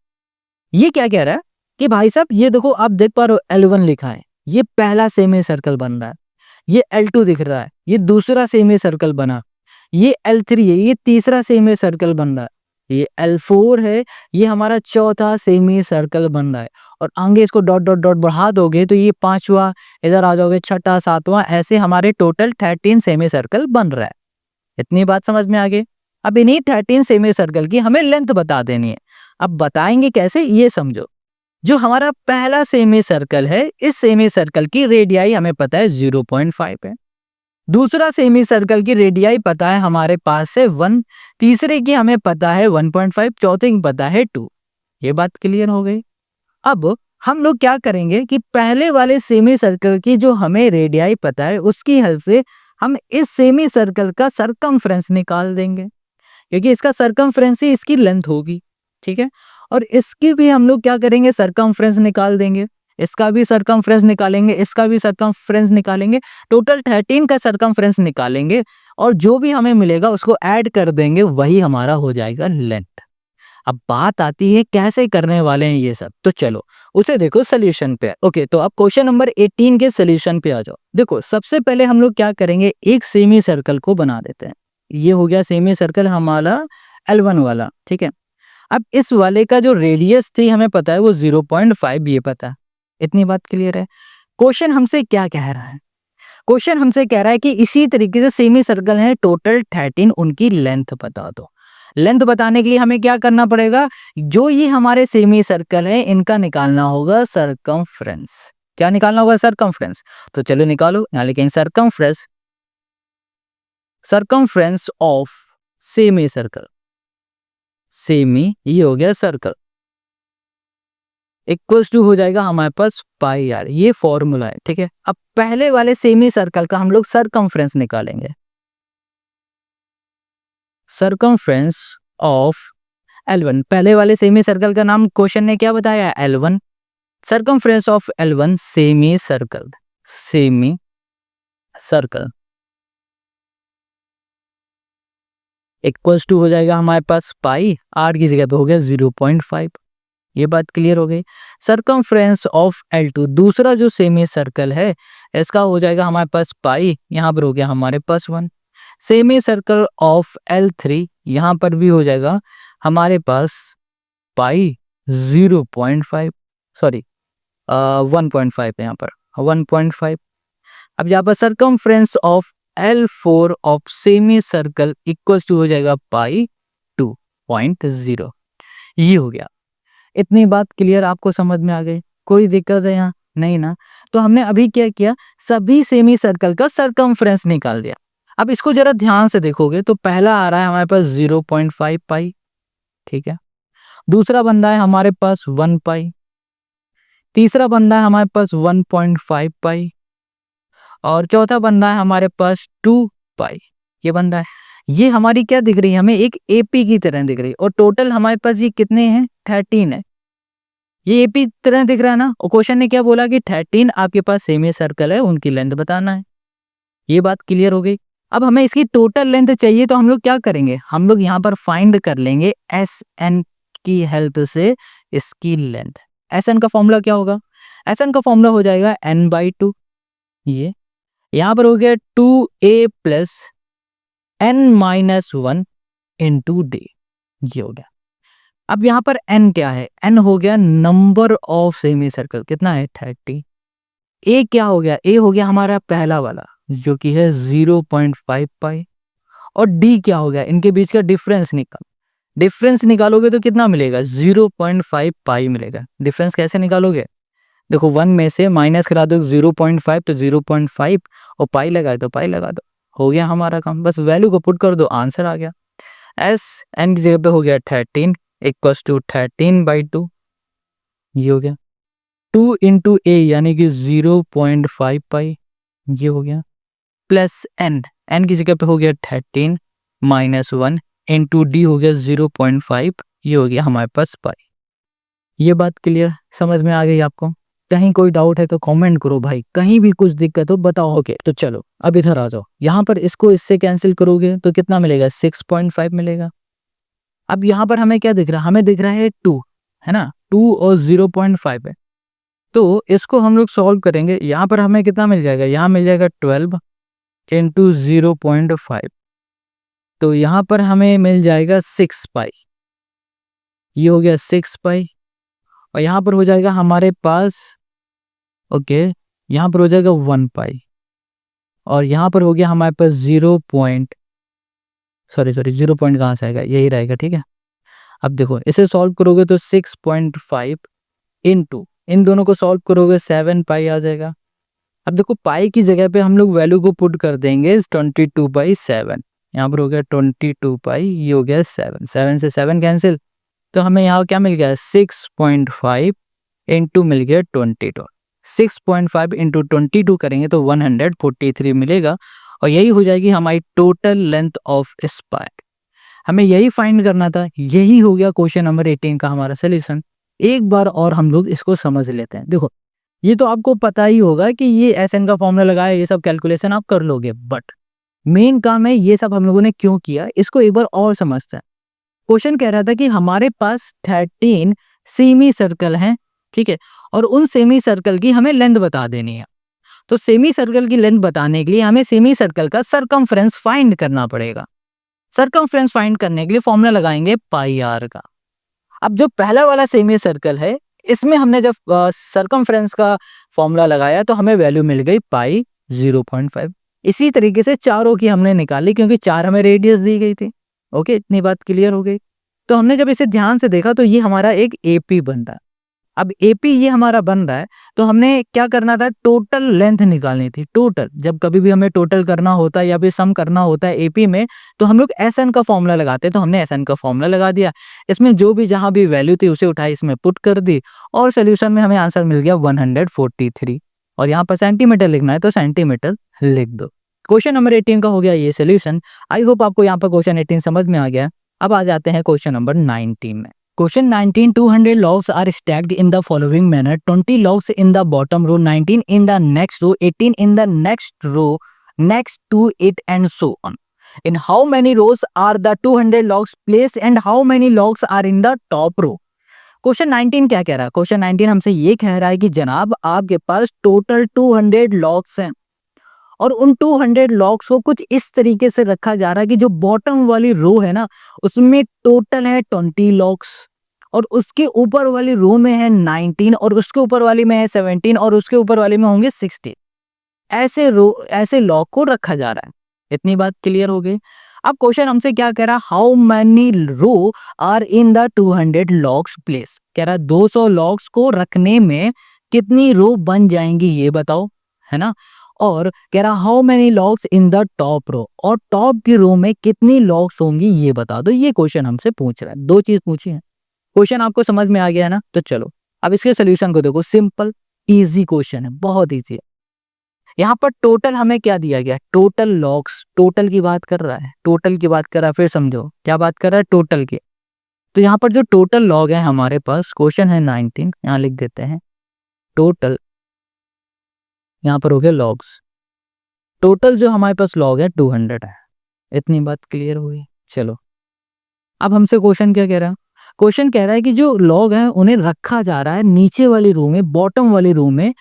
ये क्या कह रहा है कि भाई साहब ये देखो, आप देख पा रहे हो L1 लिखा है, ये पहला सेमी सर्कल बन रहा है। ये L2 दिख रहा है, ये दूसरा सेमी सर्कल बना। ये L3 है, ये तीसरा सेमी सर्कल बन रहा है। ये L4 है, ये हमारा चौथा सेमी सर्कल बन रहा है। और आगे इसको डॉट डॉट डॉट बढ़ा दोगे तो ये पांचवा, इधर आ जाओगे छठा, सातवां, ऐसे हमारे टोटल 13 सेमी सर्कल बन रहा है। इतनी बात समझ में आ गई। अब इन्हीं 13 सेमी सर्कल की हमें लेंथ बता देनी है। अब बताएंगे कैसे, ये समझो। जो हमारा पहला सेमी सर्कल है, इस सेमी सर्कल की रेडियाई हमें पता है 0.5 है। दूसरा सेमी सर्कल की रेडियाई पता है हमारे पास है 1, तीसरे की हमें पता है 1.5, चौथे की पता है 2। ये बात क्लियर हो गई। अब हम लोग क्या करेंगे कि पहले वाले सेमी सर्कल की जो हमें रेडियाई पता है, उसकी हेल्प से हम इस सेमी सर्कल का सरकमफ्रेंस निकाल देंगे, क्योंकि इसका सरकमफ्रेंस ही इसकी लेंथ होगी। ठीक है, और इसकी भी हम लोग क्या करेंगे, सरकमफ्रेंस निकाल देंगे। इसका भी सरकमफ्रेंस निकालेंगे, इसका भी सरकमफ्रेंस निकालेंगे, टोटल 13 का सरकमफ्रेंस निकालेंगे, और जो भी हमें मिलेगा उसको ऐड कर देंगे, वही हमारा हो जाएगा लेंथ। अब बात आती है कैसे करने वाले हैं ये सब, तो चलो उसे देखो सोल्यूशन पे। ओके, तो अब क्वेश्चन नंबर 18 के सोल्यूशन पे आ जाओ। देखो सबसे पहले हम लोग क्या करेंगे, एक सेमी सर्कल को बना देते हैं। ये हो गया सेमी सर्कल हमारा L1 वाला। ठीक है, अब इस वाले का जो रेडियस थी हमें पता है वो 0.5, ये पता है। इतनी बात क्लियर है। क्वेश्चन हमसे क्या कह रहा है, क्वेश्चन हमसे कह रहा है कि इसी तरीके से सेमी सर्कल है टोटल 13, उनकी लेंथ बता दो। लेंथ बताने के लिए हमें क्या करना पड़ेगा, जो ये हमारे सेमी सर्कल है इनका निकालना होगा सरकमफ्रेंस। क्या निकालना होगा, सरकमफ्रेंस। तो चलो निकालो, यहां लिखेंगे circumference, circumference of semi circle, semi ये हो गया सर्कल, इक्वल्स टू हो जाएगा हमारे पास पाई आर। ये फॉर्मूला है। ठीक है, अब पहले वाले सेमी सर्कल का हम लोग सरकमफ्रेंस निकालेंगे। सरकमफ्रेंस ऑफ L1, पहले वाले सेमी सर्कल का नाम क्वेश्चन ने क्या बताया, L1। Circumference of L1 semi circle, semi circle equals to हो जाएगा हमारे पास पाई, आर की जगह पे हो गया 0.5। ये बात क्लियर हो गई। सरकमफ्रेंस ऑफ L2, दूसरा जो सेमी सर्कल है इसका हो जाएगा हमारे पास पाई, यहाँ पर हो गया हमारे पास 1। सेमी सर्कल ऑफ L3, यहाँ पर भी हो जाएगा हमारे पास पाई 0.5, सॉरी 1.5 है यहाँ पर 1.5। अब यहाँ पर circumference of L4 of semi circle equals to हो जाएगा पाई 2.0। ये हो गया। इतनी बात क्लियर आपको समझ में आ गई? कोई दिक्कत है यहाँ? नहीं ना। तो हमने अभी क्या किया, सभी सेमी सर्कल का सरकमफ्रेंस निकाल दिया। अब इसको जरा ध्यान से देखोगे तो पहला आ रहा है हमारे पास 0.5 पाई, ठीक है। दूसरा बन रहा है हमारे पास 1 पाई, तीसरा बन रहा है हमारे पास 1.5 पाई, और चौथा बन रहा है हमारे पास 2 पाई। ये बन रहा है। ये हमारी क्या दिख रही है, हमें एक एपी की तरह दिख रही है, और टोटल हमारे पास ये कितने हैं, 13 है। ये एपी तरह दिख रहा है ना। और क्वेश्चन ने क्या बोला कि 13 आपके पास सेमी सर्कल है, उनकी लेंथ बताना है। ये बात क्लियर हो गई। अब हमें इसकी टोटल लेंथ चाहिए, तो हम लोग क्या करेंगे, हम लोग यहाँ पर फाइंड कर लेंगे एस एन की हेल्प से इसकी लेंथ। एस एन का फॉर्मूला क्या होगा, एस एन का फॉर्मूला हो जाएगा n/2। ये यहाँ पर हो गया 2a plus n-1 into d। ये हो गया। अब यहाँ पर n क्या है, n हो गया नंबर ऑफ सेमी सर्कल, कितना है 30। a क्या हो गया, a हो गया हमारा पहला वाला जो कि है 0.5 पाई, और d क्या हो गया, इनके बीच का डिफरेंस डिफरेंस निकालोगे तो कितना मिलेगा, 0.5 पाई मिलेगा। डिफरेंस कैसे निकालोगे, देखो 1 में से माइनस करा दो 0.5 तो 0.5, और पाई लगा दो पाई लगा दो, हो गया हमारा काम। बस वैल्यू को पुट कर दो, आंसर आ गया। एस एन की जगह पे हो गया 13 इक्वल्स टू 13/2। ये हो गया 2 इंटू ए यानी कि 0.5 पाई, ये हो गया, प्लस एन, एन की जगह पे हो गया 13 माइनस 1 इंटू डी हो गया 0.5, ये हो गया हमारे पास पाई। ये बात क्लियर समझ में आ गई आपको? कहीं कोई डाउट है तो कमेंट करो भाई, कहीं भी कुछ दिक्कत हो बताओ। ओके तो चलो अब इधर आ जाओ। यहाँ पर इसको इससे कैंसिल करोगे तो कितना मिलेगा, 6.5 मिलेगा। अब यहाँ पर हमें क्या दिख रहा है, हमें दिख रहा है 2, है ना, 2 और 0.5 है। तो इसको हम लोग सॉल्व करेंगे। यहाँ पर हमें कितना मिल जाएगा, यहाँ मिल जाएगा 12 इंटू 0.5, तो यहाँ पर हमें मिल जाएगा 6 पाई। ये हो गया 6 पाई, और यहाँ पर हो जाएगा हमारे पास, ओके, यहाँ पर हो जाएगा 1 पाई, और यहाँ पर हो गया हमारे पास 0 पॉइंट, सॉरी 0 पॉइंट कहाँ से आएगा, यही रहेगा, ठीक है। अब देखो इसे सॉल्व करोगे तो 6.5 इंटू इन दोनों को सॉल्व करोगे 7 पाई आ जाएगा। अब देखो पाई की जगह पे हम लोग वैल्यू को पुट कर देंगे 22/7। यहाँ पर हो गया 22 पाई, ये हो गया 7, 7 से 7 कैंसिल, तो हमें यहाँ क्या मिल गया, 6.5 इंटू मिल गया 22। 6.5 इंटू 22 करेंगे तो 143 मिलेगा, और यही हो जाएगी हमारी टोटल लेंथ ऑफ स्पाइक। हमें यही फाइंड करना था। यही हो गया क्वेश्चन नंबर 18 का हमारा सोल्यूशन। एक बार और हम लोग इसको समझ लेते हैं। देखो ये तो आपको पता ही होगा कि ये एस एन का फॉर्मूला लगाया, ये सब कैलकुलेशन आप कर लोगे, बट मेन काम है ये सब हम लोगों ने क्यों किया, इसको एक बार और समझते हैं। क्वेश्चन कह रहा था कि हमारे पास 13 सेमी सर्कल हैं, ठीक है, और उन सेमी सर्कल की हमें लेंथ बता देनी है। तो सेमी सर्कल की लेंथ बताने के लिए हमें सेमी सर्कल का सरकमफ्रेंस फाइंड करना पड़ेगा। सरकमफ्रेंस फाइंड करने के लिए फॉर्मूला लगाएंगे पाई आर का। अब जो पहला वाला सेमी सर्कल है, इसमें हमने जब सरकमफ्रेंस का फॉर्मूला लगाया तो हमें वैल्यू मिल गई पाई 0.5। इसी तरीके से चारों की हमने निकाली, क्योंकि 4 हमें रेडियस दी गई थी। ओके, इतनी बात क्लियर हो गई। तो हमने जब इसे ध्यान से देखा तो ये हमारा एक एपी बन रहा है। अब एपी ये हमारा बन रहा है, तो हमने क्या करना था, टोटल लेंथ निकालनी थी। टोटल, जब कभी भी हमें टोटल करना होता है या फिर सम करना होता है एपी में, तो हम लोग एस एन का फॉर्मूला लगाते हैं। तो हमने एस एन का फॉर्मूला लगा दिया, इसमें जो भी जहां भी वैल्यू थी उसे उठाई, इसमें पुट कर दी, और सोल्यूशन में हमें आंसर मिल गया 143। और यहाँ पर सेंटीमीटर लिखना है तो सेंटीमीटर लिख दो। क्वेश्चन नंबर 18 का हो गया ये सोल्यूशन। आई होप आपको यहाँ पर क्वेश्चन 18 समझ में आ गया। अब आ जाते हैं क्वेश्चन नंबर 19 में। Question 19, 200 logs are stacked in the following manner: 20 logs in the bottom row, 19 in the next row, 18 in the next row next to it, and so on. In how many rows are the 200 logs placed, and how many logs are in the top row? Question 19 क्या कह रहा है? Question 19 हमसे ये कह रहा है कि जनाब आपके पास टोटल 200 लॉग्स हैं, और उन 200 लॉग्स को कुछ इस तरीके से रखा जा रहा है कि जो बॉटम वाली रो है ना, उसमें टोटल है 20 लॉग्स, और उसके ऊपर वाली रो में है 19 और उसके ऊपर वाली में है 17 और उसके ऊपर वाली में होंगे 16। ऐसे लॉग को रखा जा रहा है। इतनी बात क्लियर हो गई। अब क्वेश्चन हमसे क्या कह रहा है, how many row are in the 200 logs place. कह रहा है 200 लॉग्स को रखने में कितनी रो बन जाएंगी ये बताओ, है ना। और कह रहा how many logs in the top row, और टॉप की रो में कितनी लॉग्स होंगी ये बता दो। ये क्वेश्चन हमसे पूछ रहा है, दो चीज पूछी है। क्वेश्चन आपको समझ में आ गया है ना, तो चलो अब इसके सोल्यूशन को देखो। सिंपल इजी क्वेश्चन है, बहुत इजी है। यहाँ पर टोटल हमें क्या दिया गया है, टोटल लॉग्स, टोटल की बात कर रहा है, टोटल की बात कर रहा है। फिर समझो क्या बात कर रहा है, टोटल की। तो यहाँ पर जो टोटल लॉग है हमारे पास, क्वेश्चन है 19, यहाँ लिख देते हैं टोटल, यहाँ पर हो गया लॉग्स। टोटल जो हमारे पास लॉग है 200 है। इतनी बात क्लियर हुई। चलो अब हमसे क्वेश्चन क्या कह रहा है, क्वेश्चन कह रहा है कि जो लॉग है उन्हें रखा जा रहा है नीचे वाली रो में, बॉटम वाली रो में,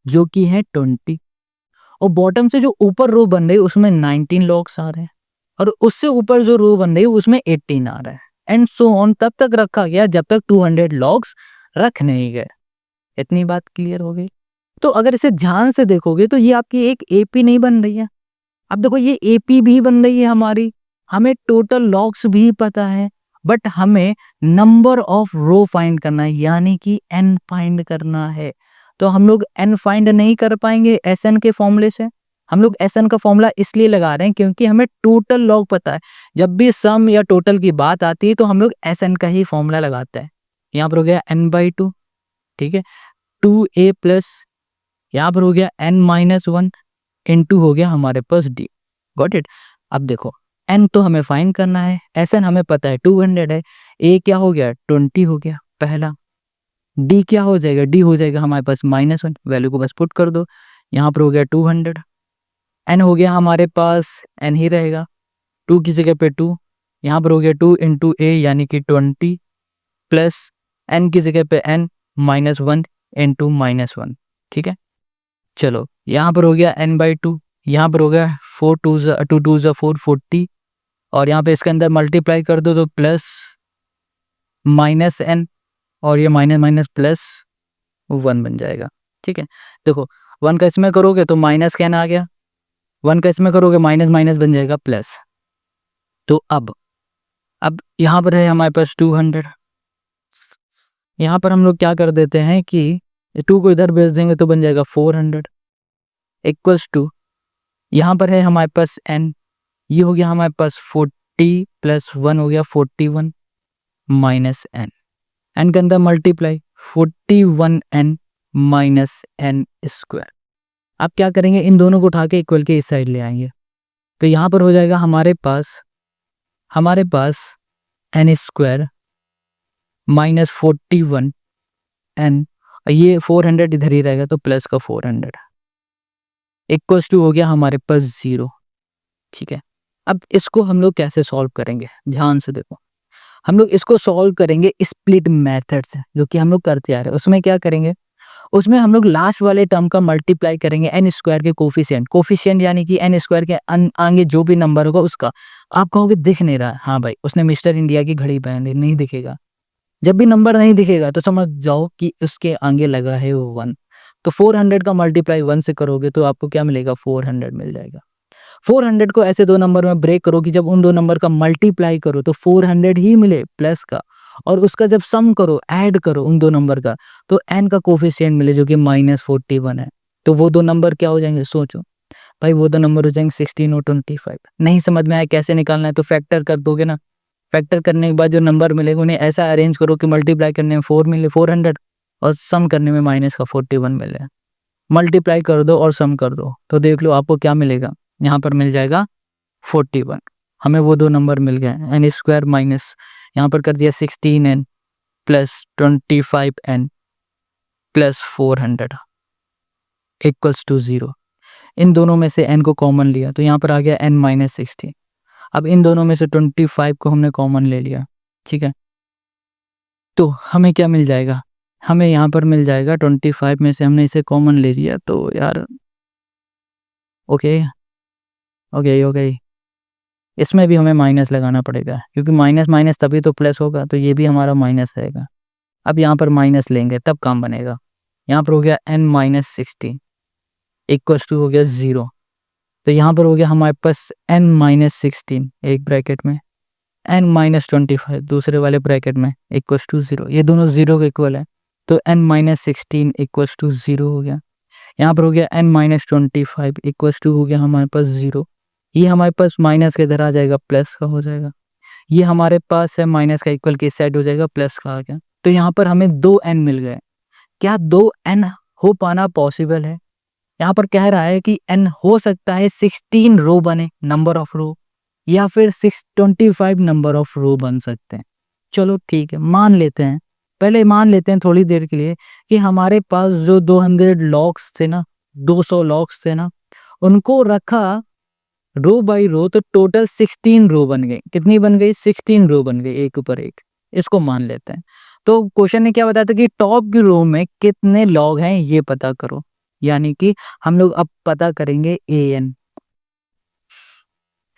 जो कि है 20, और बॉटम से जो ऊपर रो बन रही है उसमें 19 लॉग्स आ रहे हैं, और उससे ऊपर जो रो बन रही है उसमें 18 आ रहा है, एंड सो ऑन तब तक रखा गया जब तक 200 लॉग्स रख नहीं गए। इतनी बात क्लियर हो गई। तो अगर इसे ध्यान से देखोगे तो ये आपकी एक एपी नहीं बन रही है। अब देखो ये एपी भी बन रही है हमारी, हमें टोटल लॉग्स भी पता है, बट हमें नंबर ऑफ रो फाइंड करना है, यानी कि एन फाइंड करना है। तो हम लोग एन फाइंड नहीं कर पाएंगे एस एन के फॉर्मूले से। हम लोग एस एन का फॉर्मूला इसलिए लगा रहे हैं क्योंकि हमें टोटल लॉग पता है। जब भी सम या टोटल की बात आती है तो हम लोग एस एन का ही फॉर्मूला लगाते हैं। यहाँ पर हो गया n/2, ठीक है, 2a प्लस, यहाँ पर हो गया n-1 इंटू हो गया हमारे पास d। Got it. अब देखो n तो हमें फाइंड करना है, एस एन हमें पता है 200 है, a क्या हो गया 20 हो गया पहला, d क्या हो जाएगा, d हो जाएगा हमारे पास -1, वैल्यू को बस पुट कर दो। यहाँ पर हो गया 200, n हो गया हमारे पास n ही रहेगा, 2 की जगह पे 2, यहाँ पर हो गया 2 इंटू a यानी कि 20 प्लस n की जगह पे n -1 इंटू -1, ठीक है। चलो यहाँ पर हो गया n/2, यहाँ पर हो गया 4 2 2 4 40, और यहाँ पे इसके अंदर मल्टीप्लाई कर दो तो प्लस -n, और ये माइनस माइनस प्लस 1 बन जाएगा, ठीक है। देखो 1 का इसमें करोगे तो माइनस कैन आ गया, 1 का इसमें करोगे माइनस माइनस बन जाएगा प्लस। तो अब यहाँ पर है हमारे पास 200, यहाँ पर हम लोग क्या कर देते हैं कि 2 को इधर भेज देंगे तो बन जाएगा 400 इक्वल्स टू, यहाँ पर है हमारे पास n, ये हो गया हमारे पास 40 प्लस 1 हो गया 41 माइनस n, n के अंदर multiply 41n minus n square. अब क्या करेंगे, इन दोनों को उठा के इक्वल के इस साइड ले आएंगे, तो यहाँ पर हो जाएगा हमारे पास n स्क्वायर माइनस 41 n, ये 400 इधर ही रहेगा तो प्लस का 400 इक्वल्स टू हो गया हमारे पास 0, ठीक है। अब इसको हम लोग कैसे सॉल्व करेंगे, ध्यान से देखो। हम लोग इसको सॉल्व करेंगे स्प्लिट मेथड से, जो कि हम लोग करते आ रहे हैं। उसमें क्या करेंगे, उसमें हम लोग लास्ट वाले टर्म का मल्टीप्लाई करेंगे एन स्क्वायर के कोफिशिएंट यानी कि एन स्क्वायर के आगे जो भी नंबर होगा उसका। आप कहोगे दिख नहीं रहा, हाँ भाई उसने मिस्टर इंडिया की घड़ी पहन ली, नहीं दिखेगा। जब भी नंबर नहीं दिखेगा तो समझ जाओ कि उसके आगे लगा है वो 1। तो 400 का मल्टीप्लाई 1 से करोगे तो आपको क्या मिलेगा, 400 मिल जाएगा। 400 को ऐसे दो नंबर में ब्रेक करो कि जब उन दो नंबर का मल्टीप्लाई करो तो 400 ही मिले प्लस का, और उसका जब सम करो, ऐड करो उन दो नंबर का, तो n का कोफिशिएंट मिले जो कि -41 है। तो वो दो नंबर क्या हो जाएंगे, सोचो भाई, वो दो नंबर हो जाएंगे 16 और 25। नहीं समझ में आया कैसे निकालना है तो फैक्टर कर दोगे ना। फैक्टर करने के बाद जो नंबर मिलेगा उन्हें ऐसा अरेंज करो कि मल्टीप्लाई करने में 4 मिले 400, और सम करने में माइनस का 41 मिले। मल्टीप्लाई कर दो और सम कर दो तो देख लो आपको क्या मिलेगा, यहाँ पर मिल जाएगा 41। हमें वो दो नंबर मिल गए, एन स्क्वायर माइनस यहाँ पर कर दिया 16n plus 25n plus 400 equals to 0। इन दोनों में से n को कॉमन लिया तो यहाँ पर आ गया n-16। अब इन दोनों में से 25 को हमने कॉमन ले लिया, ठीक है। तो हमें क्या मिल जाएगा, हमें यहाँ पर मिल जाएगा 25 में से हमने इसे कॉमन ले लिया तो यार ओके ओके ओके, इसमें भी हमें माइनस लगाना पड़ेगा क्योंकि माइनस माइनस तभी तो प्लस होगा, तो ये भी हमारा माइनस रहेगा। अब यहाँ पर माइनस लेंगे तब काम बनेगा। यहाँ पर हो गया n-16 इक्वल्स टू हो गया 0। तो यहाँ पर हो गया हमारे पास n-16 एक ब्रैकेट में, n-25 दूसरे वाले ब्रैकेट में इक्वल्स टू 0। ये दोनों 0 के इक्वल है, तो n-16 इक्वल्स टू 0 हो गया। यहाँ पर हो गया n-25 इक्वल्स टू हो गया हमारे पास 0। ये हमारे पास माइनस के इधर आ जाएगा, प्लस का हो जाएगा। ये हमारे पास है माइनस का इक्वल किस साइड हो जाएगा, प्लस का आ गया। तो यहाँ पर हमें 2n मिल गए। क्या 2n हो पाना पॉसिबल है? यहाँ पर कह रहा है कि n हो सकता है 16 रो बने, नंबर ऑफ रो, या फिर 625 नंबर ऑफ रो बन सकते हैं। चलो ठीक है, मान लेते हैं, पहले मान लेते हैं थोड़ी देर के लिए कि हमारे पास जो 200 लॉग्स थे ना, 200 लॉग्स थे ना, उनको रखा रो बाई रो, तो टोटल 16 रो बन गई। कितनी बन गई? 16 रो बन गई, एक ऊपर एक। इसको मान लेते हैं। तो क्वेश्चन ने क्या बताया था कि टॉप की रो में कितने लॉग हैं ये पता करो, यानी कि हम लोग अब पता करेंगे an।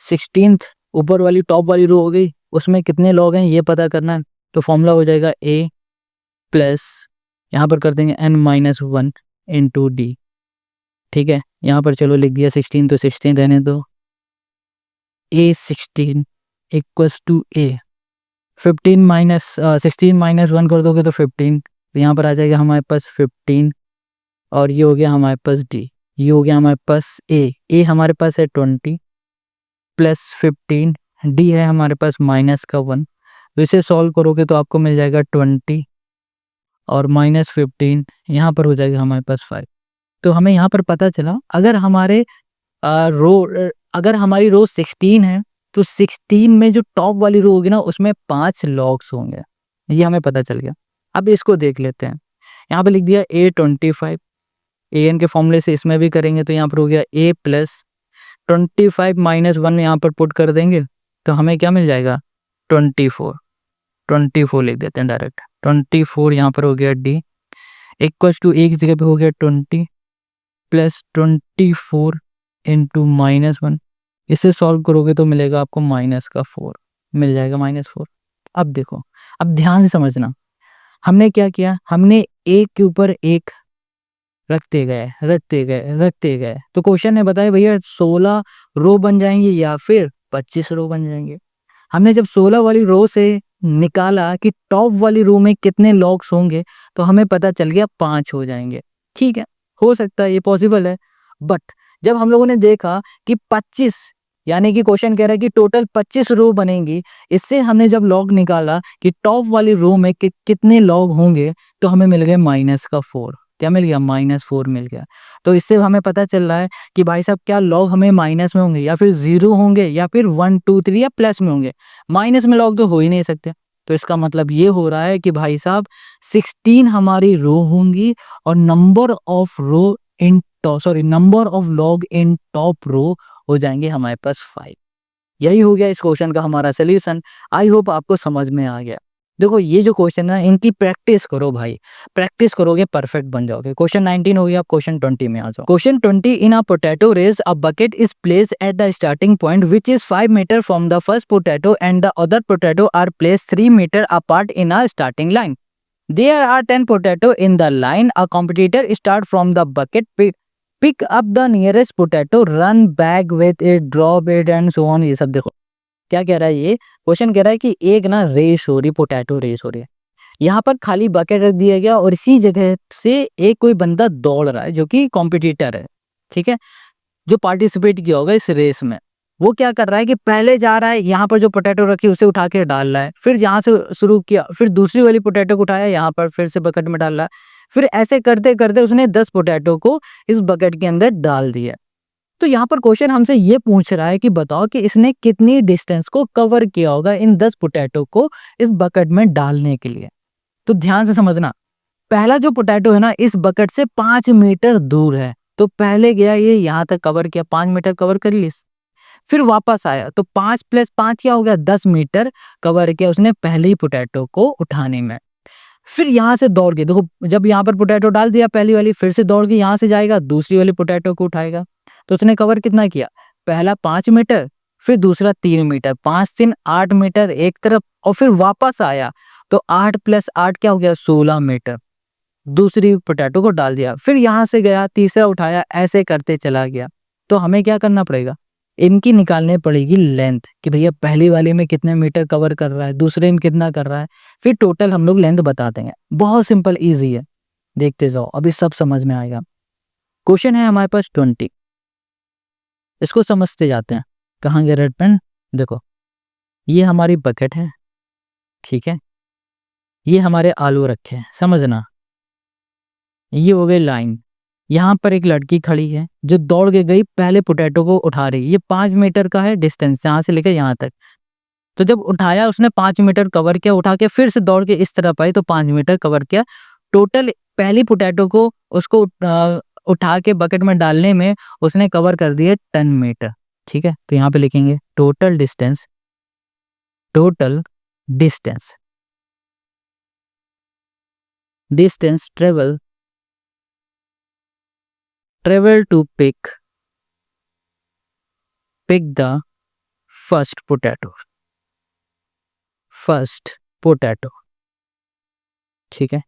16th ऊपर वाली टॉप वाली रो हो गई, उसमें कितने लॉग हैं ये पता करना है। तो फॉर्मूला हो जाएगा a प्लस, यहाँ पर कर देंगे n-1 इंटू डी। ठीक है, यहाँ पर चलो लिख दिया 16, तो 16 रहने दो। a16 equals to a 15 minus 16 minus 1 कर दोगे तो 15, तो यहाँ पर आ जाएगा हमारे पास 15, और ये हो गया हमारे पास d, ये हो गया हमारे पास a हमारे पास है 20 प्लस 15, d है हमारे पास माइनस का 1। तो इसे सॉल्व करोगे तो आपको मिल जाएगा 20 और माइनस 15, यहाँ पर हो जाएगा हमारे पास 5। तो हमें यहाँ पर पता चला अगर हमारे अगर हमारी रो 16 है तो 16 में जो टॉप वाली रो होगी ना उसमें 5 लॉग्स होंगे, ये हमें पता चल गया। अब इसको देख लेते हैं। यहाँ पे लिख दिया a25, an के फॉर्मूले से इसमें भी करेंगे तो यहाँ पर हो गया a प्लस 25 माइनस 1 यहाँ पर पुट कर देंगे तो हमें क्या मिल जाएगा, 24 लिख देते हैं डायरेक्ट। 24 यहाँ पर हो गया d इक्वल्स टू एक जगह पे हो गया 20 प्लस 24 इंटू -1। इसे सॉल्व करोगे तो मिलेगा आपको माइनस का 4, मिल जाएगा -4। अब देखो, अब ध्यान से समझना, हमने क्या किया, हमने एक के ऊपर एक रखते गए। तो क्वेश्चन ने बताया भैया 16 रो बन जाएंगे या फिर 25 रो बन जाएंगे। हमने जब 16 वाली रो से निकाला कि टॉप वाली रो में कितने लॉग्स होंगे तो हमें पता चल गया 5 हो जाएंगे। ठीक है, हो सकता है, ये पॉसिबल है। बट जब हम लोगों ने देखा कि 25, यानी कि क्वेश्चन कह रहा है कि टोटल 25 रो बनेंगी, इससे हमने जब लॉग निकाला कि टॉप वाली रो में कितने लॉग होंगे तो हमें मिल गए माइनस का 4। क्या मिल गया, -4 मिल गया। तो इससे हमें पता चल रहा है कि भाई साहब क्या लॉग हमें माइनस में होंगे या फिर 0 होंगे या फिर 1 2 3 या प्लस में होंगे। माइनस में लॉग तो हो ही नहीं सकते। तो इसका मतलब ये हो रहा है कि भाई साहब 16 हमारी रो होंगी और number of log in top row हो जाएंगे हमारे पास 5। यही हो गया इस क्वेश्चन का हमारा सोल्यूशन। आई होप आपको समझ में आ गया। देखो ये जो क्वेश्चन है इनकी प्रैक्टिस करो भाई, प्रैक्टिस करोगे परफेक्ट बन जाओगे। क्वेश्चन 19 हो गया, आप क्वेश्चन 20 में आ जाओ। Question 20, in a potato race a bucket is placed at the starting point which is 5 metre from the first potato and the other potato are placed 3 metre apart in a starting line. There are 10 potato in the line. A competitor start from the bucket, pick up the nearest potato, run back with it, drop it and so on। ये सब देखो क्या कह रहा है। ये question कह रहा है कि एक ना रेस हो रही, पोटैटो रेस हो रही है। यहाँ पर खाली बकेट रख दिया गया और इसी जगह से एक कोई बंदा दौड़ रहा है जो कि कॉम्पिटिटर है, ठीक है, जो पार्टिसिपेट किया होगा इस रेस में। वो क्या कर रहा है कि पहले जा रहा है, यहाँ पर जो पोटैटो रखी उसे उठा के डाल रहा है, फिर यहाँ से शुरू किया, फिर दूसरी वाली पोटैटो को उठाया, यहाँ पर फिर से बकेट में डाल रहा है, फिर ऐसे करते करते उसने 10 पोटैटो को इस बकेट के अंदर डाल दिया। तो यहाँ पर क्वेश्चन हमसे ये पूछ रहा है कि बताओ कि इसने कितनी डिस्टेंस को कवर किया होगा इन 10 पोटैटो को इस बकेट में डालने के लिए। तो ध्यान से समझना, पहला जो पोटैटो है ना इस बकेट से 5 मीटर दूर है, तो पहले गया ये यहाँ तक कवर किया, 5 मीटर कवर कर ली, फिर वापस आया तो 5 + 5 क्या हो गया, 10 मीटर कवर किया उसने पहले ही पोटैटो को उठाने में। फिर यहाँ से दौड़ के देखो, जब यहाँ पर पोटैटो डाल दिया पहली वाली, फिर से दौड़ के यहाँ से जाएगा दूसरी वाली पोटैटो को उठाएगा। तो उसने कवर कितना किया, पहला 5 मीटर, फिर दूसरा 3 मीटर, 5 3 8 मीटर एक तरफ, और फिर वापस आया तो 8 + 8 क्या हो गया 16 मीटर। दूसरी पोटैटो को डाल दिया, फिर यहाँ से गया तीसरा उठाया, ऐसे करते चला गया। तो हमें क्या करना पड़ेगा, इनकी निकालने पड़ेगी लेंथ कि भैया पहली वाले में कितने मीटर कवर कर रहा है, दूसरे में कितना कर रहा है, फिर टोटल हम लोग लेंथ बता देंगे। बहुत सिंपल इजी है, देखते जाओ अभी सब समझ में आएगा। क्वेश्चन है हमारे पास 20, इसको समझते जाते हैं। कहाँ गया रेड पेन, देखो ये हमारी बकेट है, ठीक है, ये हमारे आलू रखे हैं, समझना। ये हो गई लाइन, यहाँ पर एक लड़की खड़ी है जो दौड़ के गई, पहले पोटैटो को उठा रही है। ये 5 मीटर का है डिस्टेंस, यहाँ से लेकर यहाँ तक। तो जब उठाया उसने 5 मीटर कवर किया, उठा के फिर से दौड़ के इस तरफ आई तो 5 मीटर कवर किया। टोटल पहली पोटैटो को उसको उठा के बकेट में डालने में उसने कवर कर दिए 10 मीटर, ठीक है। तो यहाँ पे लिखेंगे total distance, total distance, distance travel to pick the first potato, ठीक है।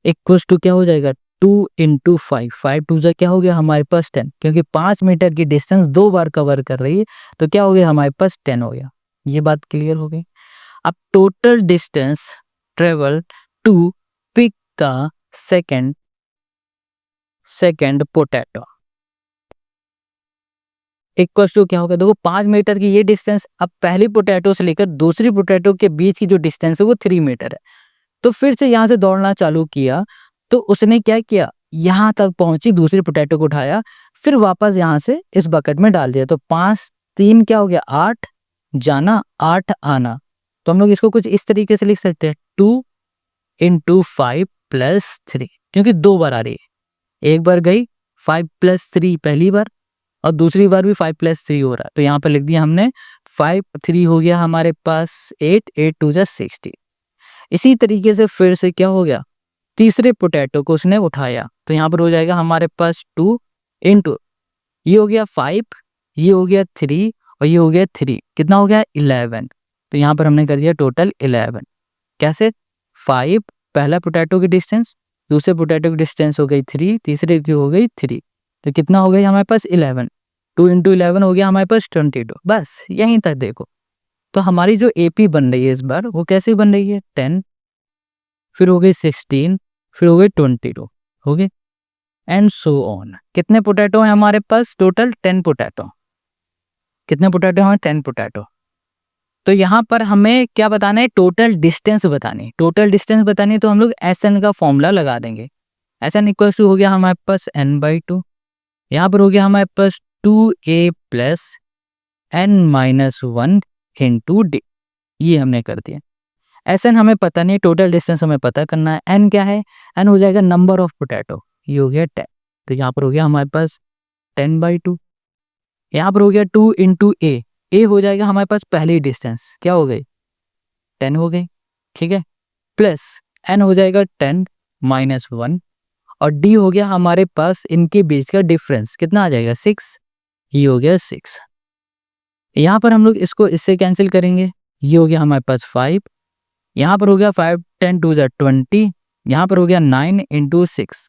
इक्वल्स टू क्या हो जाएगा 2 × 5, 5 2 जा क्या हो गया हमारे पास 10, क्योंकि 5 मीटर की डिस्टेंस 2 बार कवर कर रही है, तो क्या हो गया हमारे पास 10 हो गया। ये बात क्लियर हो गई। अब total distance travel to pick the second potato equals to क्या होगा, देखो 5 मीटर की ये डिस्टेंस, अब पहली पोटैटो से लेकर दूसरी पोटैटो के बीच की जो डिस्टेंस है वो 3 मीटर है। तो फिर से यहाँ से दौड़ना चालू किया, तो उसने क्या किया, यहाँ तक पहुंची, दूसरी पोटैटो को उठाया, फिर वापस यहाँ से इस बकेट में डाल दिया। तो 5 3 क्या हो गया 8 जाना 8 आना। तो हम लोग इसको कुछ इस तरीके से लिख सकते हैं 2 × 5 + 3, क्योंकि 2 बार आ रही है, एक बार गई 5 + 3 पहली बार और दूसरी बार भी 5 + 3 हो रहा है। तो यहाँ पर लिख दिया हमने 5 3 हो गया हमारे पास 8 8 2 जा 16। इसी तरीके से फिर से क्या हो गया, तीसरे पोटैटो को उसने उठाया, तो यहाँ पर हो जाएगा हमारे पास 2 × ये हो गया 5, ये हो गया 3 और ये हो गया 3, कितना हो गया 11। तो यहाँ पर हमने कर दिया टोटल 11। कैसे, 5 पहला पोटैटो की डिस्टेंस, दूसरे पोटैटो की डिस्टेंस हो गई 3, तीसरे की हो गई 3, तो कितना हो गया हमारे पास 11। 2 × 11 हो गया हमारे पास 22। बस यहीं तक देखो। तो हमारी जो एपी बन रही है इस बार वो कैसे बन रही है 10, फिर हो गई 16, फिर हो गई 22, हो गए एंड सो ऑन। कितने पोटैटो हैं हमारे पास टोटल 10 पोटैटो। कितने पोटैटो हैं 10 पोटैटो। तो यहाँ पर हमें क्या बताना है, टोटल डिस्टेंस बतानी है। टोटल डिस्टेंस बतानी है तो हम लोग SN का फॉर्मूला लगा देंगे। SN इक्वल टू हो गया हमारे पास n/2, यहाँ पर हो गया हमारे पास 2a + n - 1 × d, ये हमने कर दिया। SN हमें पता नहीं, टोटल डिस्टेंस हमें पता करना है। n क्या है, n हो जाएगा नंबर ऑफ पोटैटो, ये हो गया 10। तो यहाँ पर हो गया हमारे पास 10/2, यहाँ पर हो गया 2 × a हो जाएगा हमारे पास पहली डिस्टेंस, क्या हो गई 10 हो गई, ठीक है, प्लस n हो जाएगा 10 - 1 और d हो गया हमारे पास इनके बीच का डिफरेंस, कितना आ जाएगा 6, ये हो गया 6। यहाँ पर हम लोग इसको इससे कैंसिल करेंगे, ये हो गया हमारे पास 5, यहाँ पर हो गया 5 10 2 = 20, यहाँ पर हो गया 9 × 6,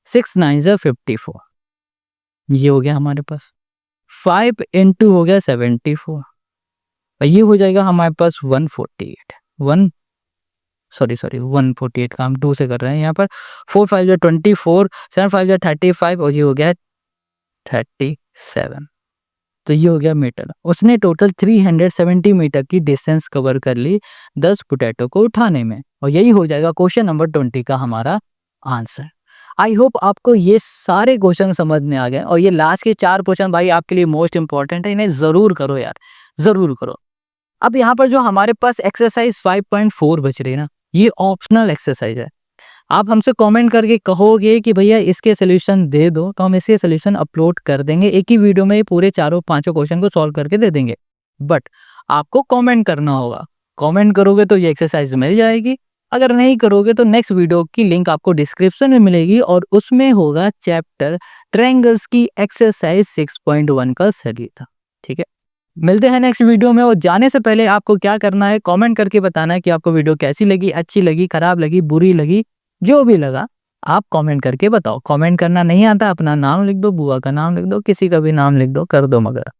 6 9 = 54, ये हो गया हमारे पास 5 × हो गया 74 और ये हो जाएगा हमारे पास 148 का हम 2 से कर रहे हैं यहाँ पर। 4 5 = 24, 7 5 = 35 और ये हो गया 37। तो ये हो गया मीटर। उसने टोटल 370 मीटर की डिस्टेंस कवर कर ली 10 पोटैटो को उठाने में, और यही हो जाएगा क्वेश्चन नंबर 20 का हमारा आंसर। आई होप आपको ये सारे क्वेश्चन समझ में आ गए, और ये लास्ट के 4 क्वेश्चन भाई आपके लिए मोस्ट इंपॉर्टेंट है, इन्हें जरूर करो यार, जरूर करो। अब यहाँ पर जो हमारे पास एक्सरसाइज 5.4 बच रही है ना, ये ऑप्शनल एक्सरसाइज है। आप हमसे कमेंट करके कहोगे कि भैया इसके सोल्यूशन दे दो, तो हम इसके सोल्यूशन अपलोड कर देंगे, एक ही वीडियो में पूरे 4-5 क्वेश्चन को सॉल्व करके दे देंगे। बट आपको कमेंट करना होगा, कमेंट करोगे तो ये एक्सरसाइज मिल जाएगी, अगर नहीं करोगे तो नेक्स्ट वीडियो की लिंक आपको डिस्क्रिप्शन में मिलेगी और उसमें होगा चैप्टर ट्रायंगल्स की एक्सरसाइज 6.1 का सलीता, ठीक है। मिलते हैं नेक्स्ट वीडियो में, और जाने से पहले आपको क्या करना है, कमेंट करके बताना है कि आपको वीडियो कैसी लगी, अच्छी लगी, खराब लगी, बुरी लगी, जो भी लगा आप कमेंट करके बताओ। कमेंट करना नहीं आता, अपना नाम लिख दो, बुआ का नाम लिख दो, किसी का भी नाम लिख दो, कर दो मगर।